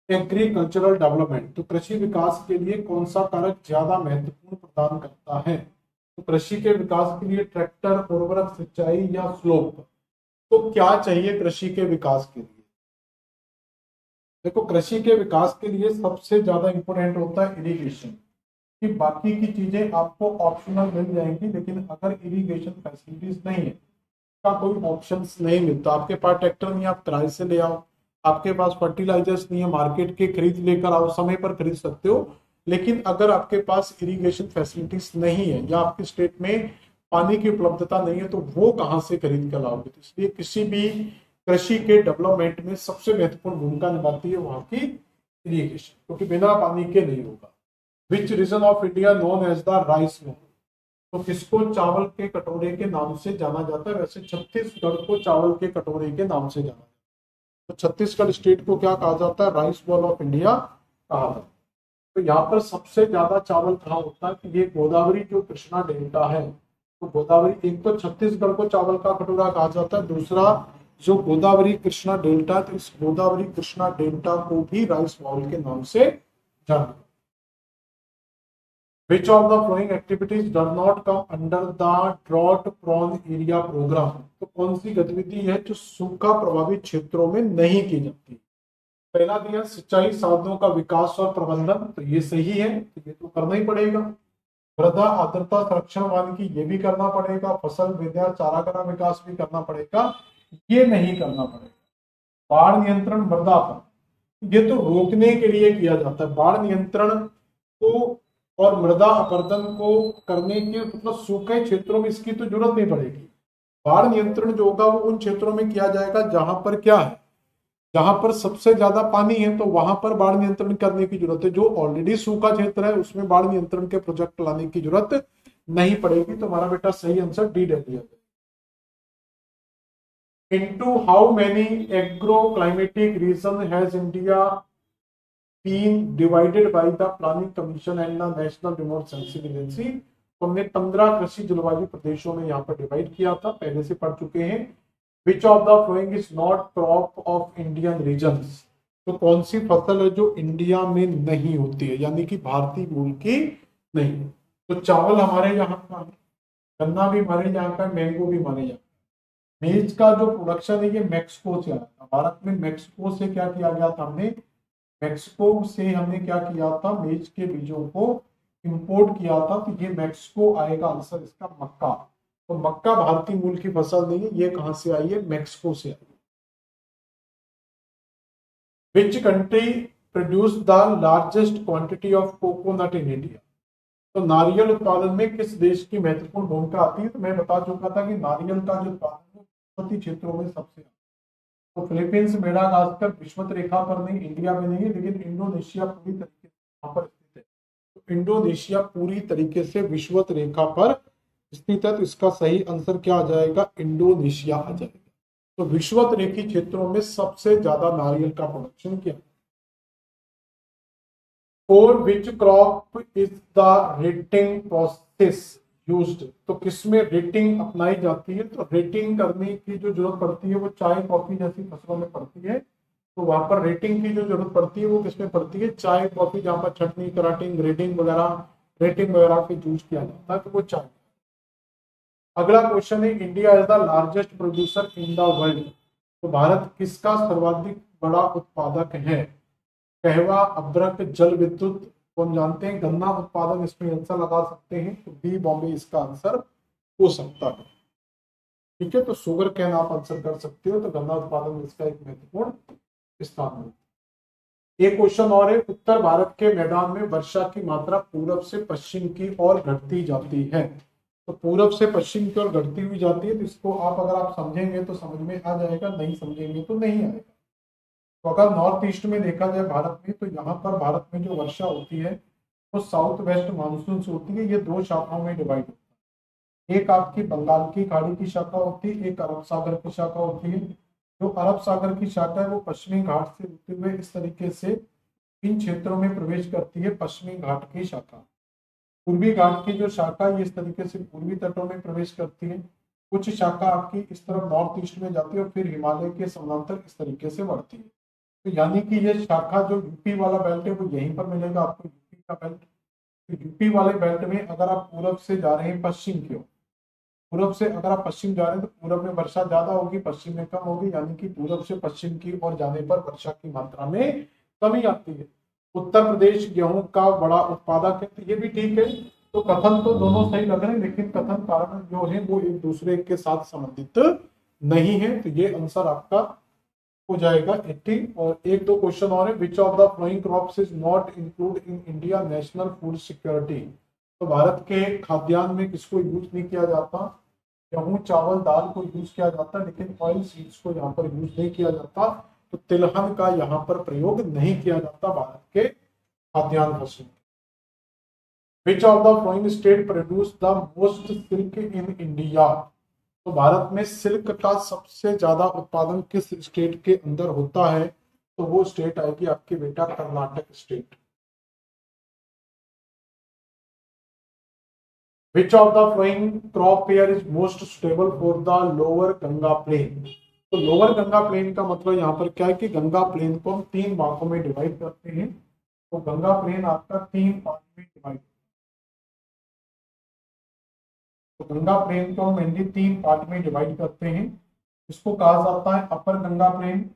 agricultural development, तो कृषि विकास के लिए कौन सा कारक ज्यादा महत्वपूर्ण प्रदान करता है? तो कृषि के विकास के लिए ट्रैक्टर, उर्वरक, सिंचाई या स्लोप? तो क्या चाहिए कृषि के विकास के लिए? देखो, कृषि के विकास के लिए सबसे ज्यादा इंपॉर्टेंट होता है इरिगेशन, कि बाकी की चीजें आपको ऑप्शनल मिल जाएंगी, लेकिन अगर इरिगेशन फैसिलिटीज नहीं है, का कोई ऑप्शंस नहीं मिलता। आपके पास ट्रैक्टर नहीं है, आप किराए से ले आओ, आपके पास फर्टिलाइजर्स नहीं है, मार्केट के खरीद लेकर आओ, समय पर खरीद सकते हो, लेकिन अगर आपके पास इरिगेशन फैसिलिटीज नहीं है या आपके स्टेट में पानी की उपलब्धता नहीं है, तो वो कहाँ से खरीद कर लाओगे? तो इसलिए किसी भी कृषि के डेवलपमेंट में सबसे महत्वपूर्ण भूमिका निभाती है वहां की इरिगेशन, क्योंकि बिना पानी के नहीं होगा। Which region of India known as the rice bowl, तो किसको चावल के कटोरे के नाम से जाना जाता है? वैसे छत्तीसगढ़ को चावल के कटोरे के नाम से जाना जाता है। तो छत्तीसगढ़ स्टेट को क्या कहा जाता है? राइस बॉल ऑफ इंडिया कहा जाता है। तो यहाँ पर सबसे ज्यादा चावल कहाँ होता है? कि ये गोदावरी जो कृष्णा डेल्टा है, तो गोदावरी, एक तो छत्तीसगढ़ को चावल का कटोरा कहा जाता है, दूसरा जो गोदावरी कृष्णा डेल्टा, तो इस गोदावरी कृष्णा डेल्टा को भी राइस बॉल के नाम से जाना। Which of the following activities does not come under the drought prone area program? तो कौन सी गतिविधि है जो सूखा प्रभावित क्षेत्रों में नहीं की जाती? पहला दिया सिंचाई साधनों का विकास और प्रबंधन, तो ये सही है, तो ये तो करना ही पड़ेगा। मृदा आर्द्रता संरक्षण वानिकी, ये भी करना पड़ेगा। फसल विद्या चारागाह विकास भी करना पड़ेगा, ये नहीं करना पड़ेगा। बाढ़ नियंत्रण मृदा पर, ये तो रोकने के लिए किया जाता है। बाढ़ नियंत्रण को और मृदा अपरदन को करने के मतलब सूखे क्षेत्रों में इसकी तो जरूरत नहीं पड़ेगी। बाढ़ नियंत्रण जो होगा वो उन क्षेत्रों में किया जाएगा जहां पर क्या है, जहां पर सबसे ज्यादा पानी है, तो वहां पर बाढ़ नियंत्रण करने की जरूरत है। जो ऑलरेडी सूखा क्षेत्र है उसमें बाढ़ नियंत्रण के प्रोजेक्ट लाने की जरूरत नहीं पड़ेगी। तो हमारा बेटा सही आंसर डी डब्ल्यू है। Into how many agroclimatic regions has India been divided by the Planning Commission and the National Remote Sensing Agency? तो हमने 15 कृषि जलवायु प्रदेशों में यहाँ पर डिवाइड किया था, पहले से पढ़ चुके हैं। Which of the following is not crop of Indian regions? तो कौन सी फसल है जो इंडिया में नहीं होती है, यानी कि भारतीय मूल की नहीं? तो चावल हमारे यहाँ का है, गन्ना भी हमारे यहाँ का, मैंगो भी हमारे यहाँ। मेज का जो प्रोडक्शन है ये मैक्सिको से आया था। भारत में मैक्सिको से क्या किया गया था? हमने मैक्सिको से हमने क्या किया था? मेज के बीजों को इंपोर्ट किया था। तो ये मैक्सिको आएगा आंसर इसका, मक्का। तो मक्का भारतीय मूल की फसल नहीं है, ये कहां से आई है? मैक्सिको से आई। Which country produce the largest quantity of coconut in India? तो नारियल उत्पादन में किस देश की महत्वपूर्ण भूमिका आती है? तो मैं बता चुका था कि नारियल का जो उत्पादन है क्षेत्रों में सबसे, तो फिलीपींस, मेडागास्कर विषुवत रेखा पर नहीं, इंडिया में नहीं है, लेकिन इंडोनेशिया पूरी तरीके से वहां पर स्थित है। तो इंडोनेशिया पूरी तरीके से विषुवत रेखा पर स्थित है, तो इसका सही आंसर क्या आ जाएगा? इंडोनेशिया आ जाएगा। तो विषुवत रेखी क्षेत्रों में सबसे ज्यादा नारियल का प्रोडक्शन किया। For which crop is the rating process used? तो किसमें रेटिंग अपनाई जाती है? तो रेटिंग करने की जो जरूरत पड़ती है वो चाय कॉफी जैसी फसलों में पड़ती है। तो वहां पर रेटिंग की जो जरूरत पड़ती है वो किसमें पड़ती है? चाय कॉफी, जहां पर छटनी, कराटिंग, ग्रेडिंग वगैरह, रेटिंग वगैरह के यूज किया जाता है, तो वो चाय। अगला क्वेश्चन है, India is the largest producer in the world. तो भारत किसका सर्वाधिक बड़ा उत्पादक है? कहवा, अब्रक, जल विद्युत, कौन जानते हैं? गन्ना उत्पादन इसमें आंसर लगा सकते हैं, तो बी बॉम्बे इसका आंसर हो सकता है। ठीक है, तो शुगर कैन आप आंसर कर सकते हो, तो गन्ना उत्पादन इसका एक महत्वपूर्ण स्थान है। एक क्वेश्चन और है, उत्तर भारत के मैदान में वर्षा की मात्रा पूर्व से पश्चिम की ओर घटती जाती है। तो पूर्व से पश्चिम की ओर घटती हुई जाती है, तो इसको आप अगर आप समझेंगे तो समझ में आ जाएगा, नहीं समझेंगे तो नहीं आएगा। तो अगर नॉर्थ ईस्ट में देखा जाए भारत में, तो यहाँ पर भारत में जो वर्षा होती है वो साउथ वेस्ट मानसून से होती है। ये दो शाखाओं में डिवाइड होता है, एक आपकी बंगाल की खाड़ी की शाखा होती है, एक अरब सागर की शाखा होती है। जो अरब सागर की शाखा है वो पश्चिमी घाट से होते हुए इस तरीके से इन क्षेत्रों में प्रवेश करती है, पश्चिमी घाट की शाखा। पूर्वी घाट की जो शाखा है इस तरीके से पूर्वी तटों में प्रवेश करती है। कुछ शाखा आपकी इस तरफ नॉर्थ ईस्ट में जाती है और फिर हिमालय के समांतर इस तरीके से बढ़ती है। तो यानी कि ये शाखा जो यूपी वाला बेल्ट है वो यहीं पर मिलेगा आपको, यूपी का बेल्ट। तो यूपी वाले बेल्ट में अगर आप पूरब से जा रहे हैं पश्चिम की ओर, पूरब से अगर आप पश्चिम जा रहे हैं तो पूरब में वर्षा ज्यादा होगी, पश्चिम में कम होगी, यानी कि पूरब से पश्चिम की ओर जाने पर वर्षा की मात्रा में कमी आती है। उत्तर प्रदेश गेहूं का बड़ा उत्पादक है, तो ये भी ठीक है। तो कथन तो दोनों सही लग रहे हैं, लेकिन कथन कारण जो है वो एक दूसरे के साथ संबंधित नहीं है। तो ये आंसर आपका हो जाएगा 80। और एक दो क्वेश्चन और है, which of the following crops is not include in India national food security. तो भारत के खाद्यान्न में किसको यूज नहीं किया जाता? गेहूं, चावल, दाल को यूज किया जाता है, लेकिन ऑयल सीड्स को यहाँ पर यूज नहीं किया जाता। तो तिलहन का यहाँ पर प्रयोग नहीं किया जाता भारत के खाद्यान्न फसल। विच of the following state produce the most silk in India. तो भारत में सिल्क का सबसे ज्यादा उत्पादन किस स्टेट के अंदर होता है? तो वो स्टेट आएगी आपकी बेटा Karnataka state. Which of the following crop pair is most suitable for the lower Ganga plain. तो लोअर गंगा प्लेन का मतलब यहाँ पर क्या है कि गंगा प्लेन को हम 3 भागों में डिवाइड करते हैं। तो गंगा प्लेन आपका 3 पार्ट में डिवाइड, तो गंगा प्लेन को हम मेनली 3 पार्ट में डिवाइड करते हैं। इसको कहा जाता है अपर गंगा प्लेन,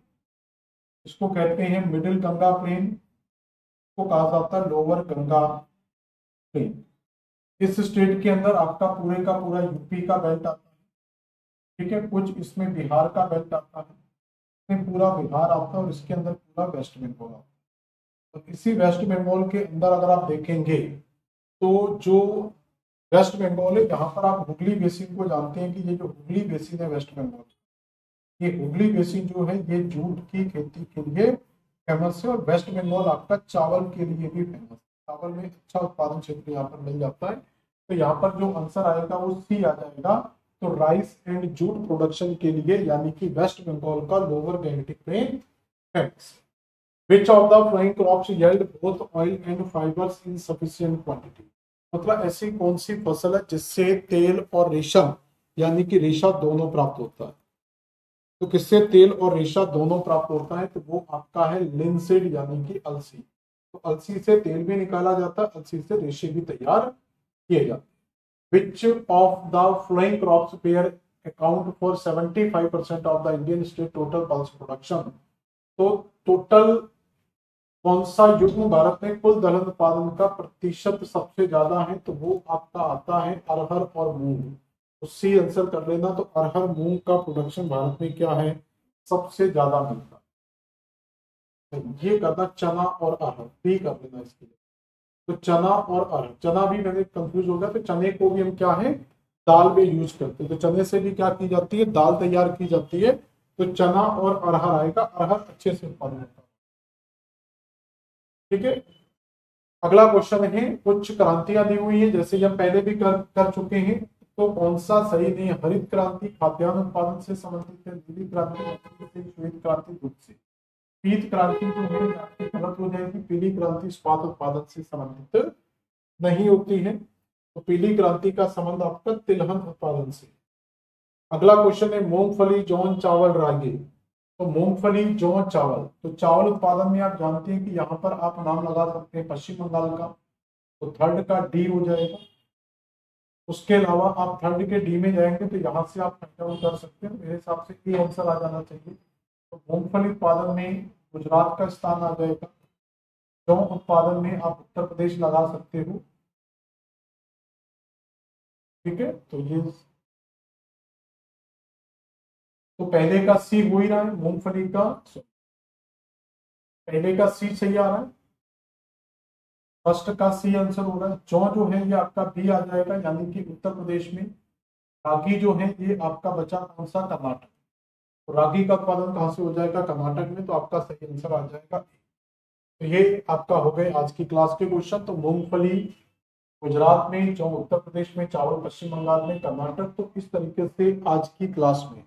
इसको कहते हैं मिडिल गंगा प्लेन, इसको कहा जाता है लोअर गंगा प्लेन। इस स्टेट के अंदर आपका पूरे का पूरा यूपी का बेल्ट आता है, ठीक है, कुछ इसमें बिहार का बेल्ट आता है, इसमें पूरा बिहार आता है और इसके अंदर पूरा वेस्ट बंगाल आता है। तो इसी वेस्ट बंगाल के अंदर अगर आप देखेंगे तो जो वेस्ट बंगाल है, यहाँ पर आप हुगली बेसिन को जानते हैं कि ये जो हुगली बेसिन है वेस्ट बंगाल, ये हुगली बेसिन जो है ये जूट की खेती के लिए फेमस है। और वेस्ट बंगाल आपका चावल के लिए भी फेमस है, चावल में अच्छा उत्पादन क्षेत्र यहाँ पर मिल जाता है। तो यहाँ पर जो आंसर आएगा वो सी आ जाएगा। तो राइस एंड जूट प्रोडक्शन के लिए यानी कि वेस्ट बंगाल का lower Gangetic plain famous. Which of the following crops yield both oil and fibres in sufficient quantity. मतलब ऐसी कौन सी फसल है जिससे तेल और रेशम यानी कि रेशा दोनों प्राप्त होता है? तो किससे तेल और रेशा दोनों प्राप्त होता है? तो वो आपका है लिनसीड यानी कि अलसी। तो अलसी से तेल भी निकाला जाता है, अलसी से रेशे भी तैयार किए जाते हैं। विच of the following crops pair account for 75% of the Indian state total pulse production. तो टोटल कौन सा युग्म भारत में कुल दलहन उत्पादन का प्रतिशत सबसे ज्यादा है? तो वो आपका आता है अरहर और मूंग। तो सी आंसर कर लेना। तो अरहर मूंग का प्रोडक्शन भारत में क्या है? सबसे ज्यादा मिलता है। ये करना चना और अरहर, बी कर लेना इसके लिए। तो चना और अरहर, चना भी मैंने कंफ्यूज हो गया, तो चने को भी हम क्या है दाल में यूज करते हैं। तो चने से भी क्या की जाती है? दाल तैयार की जाती है। तो चना और अरहर आएगा, अरहर अच्छे से उत्पादन होता है। ठीक है, अगला क्वेश्चन है, कुछ क्रांतियां दी हुई है जैसे हम पहले भी कर चुके हैं। तो कौन सा सही नहीं है? हरित क्रांति खाद्यान्न उत्पादन से संबंधित है, नीली क्रांति श्वेत क्रांति दूध से, पीत क्रांति जो है आपकी गलत हो जाएगी, पीली क्रांति इस्पात उत्पादन से संबंधित नहीं होती है। तो पीली क्रांति का संबंध आपका तिलहन उत्पादन से। अगला क्वेश्चन है मूंगफली, जौन, चावल, रागी। तो मूंगफली, जौ, चावल, तो चावल उत्पादन में आप जानते हैं कि यहाँ पर आप नाम लगा सकते हैं पश्चिम बंगाल का, तो थर्ड का डी हो जाएगा। उसके अलावा आप थर्ड के डी में जाएंगे तो यहाँ से आप फाइंड आउट कर सकते हैं। मेरे हिसाब से ए आंसर आ जाना चाहिए। तो मूंगफली उत्पादन में गुजरात का स्थान आ जाएगा। जौ उत्पादन में आप उत्तर प्रदेश लगा सकते हो। ठीक है, तो ये तो पहले का सी हो ही रहा है, मूंगफली का पहले का सी सही आ रहा है, फर्स्ट का सी आंसर हो रहा है। जौ जो है ये आपका बी आ जाएगा, यानी कि उत्तर प्रदेश में। रागी जो है ये आपका बचा कौन सा? कर्नाटक। तो रागी का उत्पादन कहाँ से हो जाएगा? कर्नाटक में। तो आपका सही आंसर आ जाएगा। तो ये आपका हो गए आज की क्लास के क्वेश्चन। तो मूंगफली गुजरात में, जौ उत्तर प्रदेश में, चावल पश्चिम बंगाल में, कर्नाटक। तो इस तरीके से आज की क्लास में,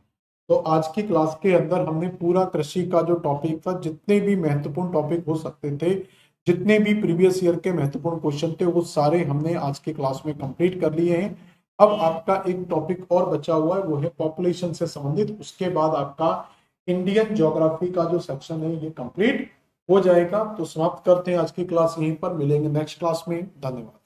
तो आज की क्लास के अंदर हमने पूरा कृषि का जो टॉपिक था, जितने भी महत्वपूर्ण टॉपिक हो सकते थे, जितने भी प्रीवियस ईयर के महत्वपूर्ण क्वेश्चन थे, वो सारे हमने आज की क्लास में कंप्लीट कर लिए हैं। अब आपका एक टॉपिक और बचा हुआ है, वो है पॉपुलेशन से संबंधित। उसके बाद आपका इंडियन ज्योग्राफी का जो सेक्शन है ये कंप्लीट हो जाएगा। तो समाप्त करते हैं आज की क्लास यहीं पर, मिलेंगे नेक्स्ट क्लास में। धन्यवाद।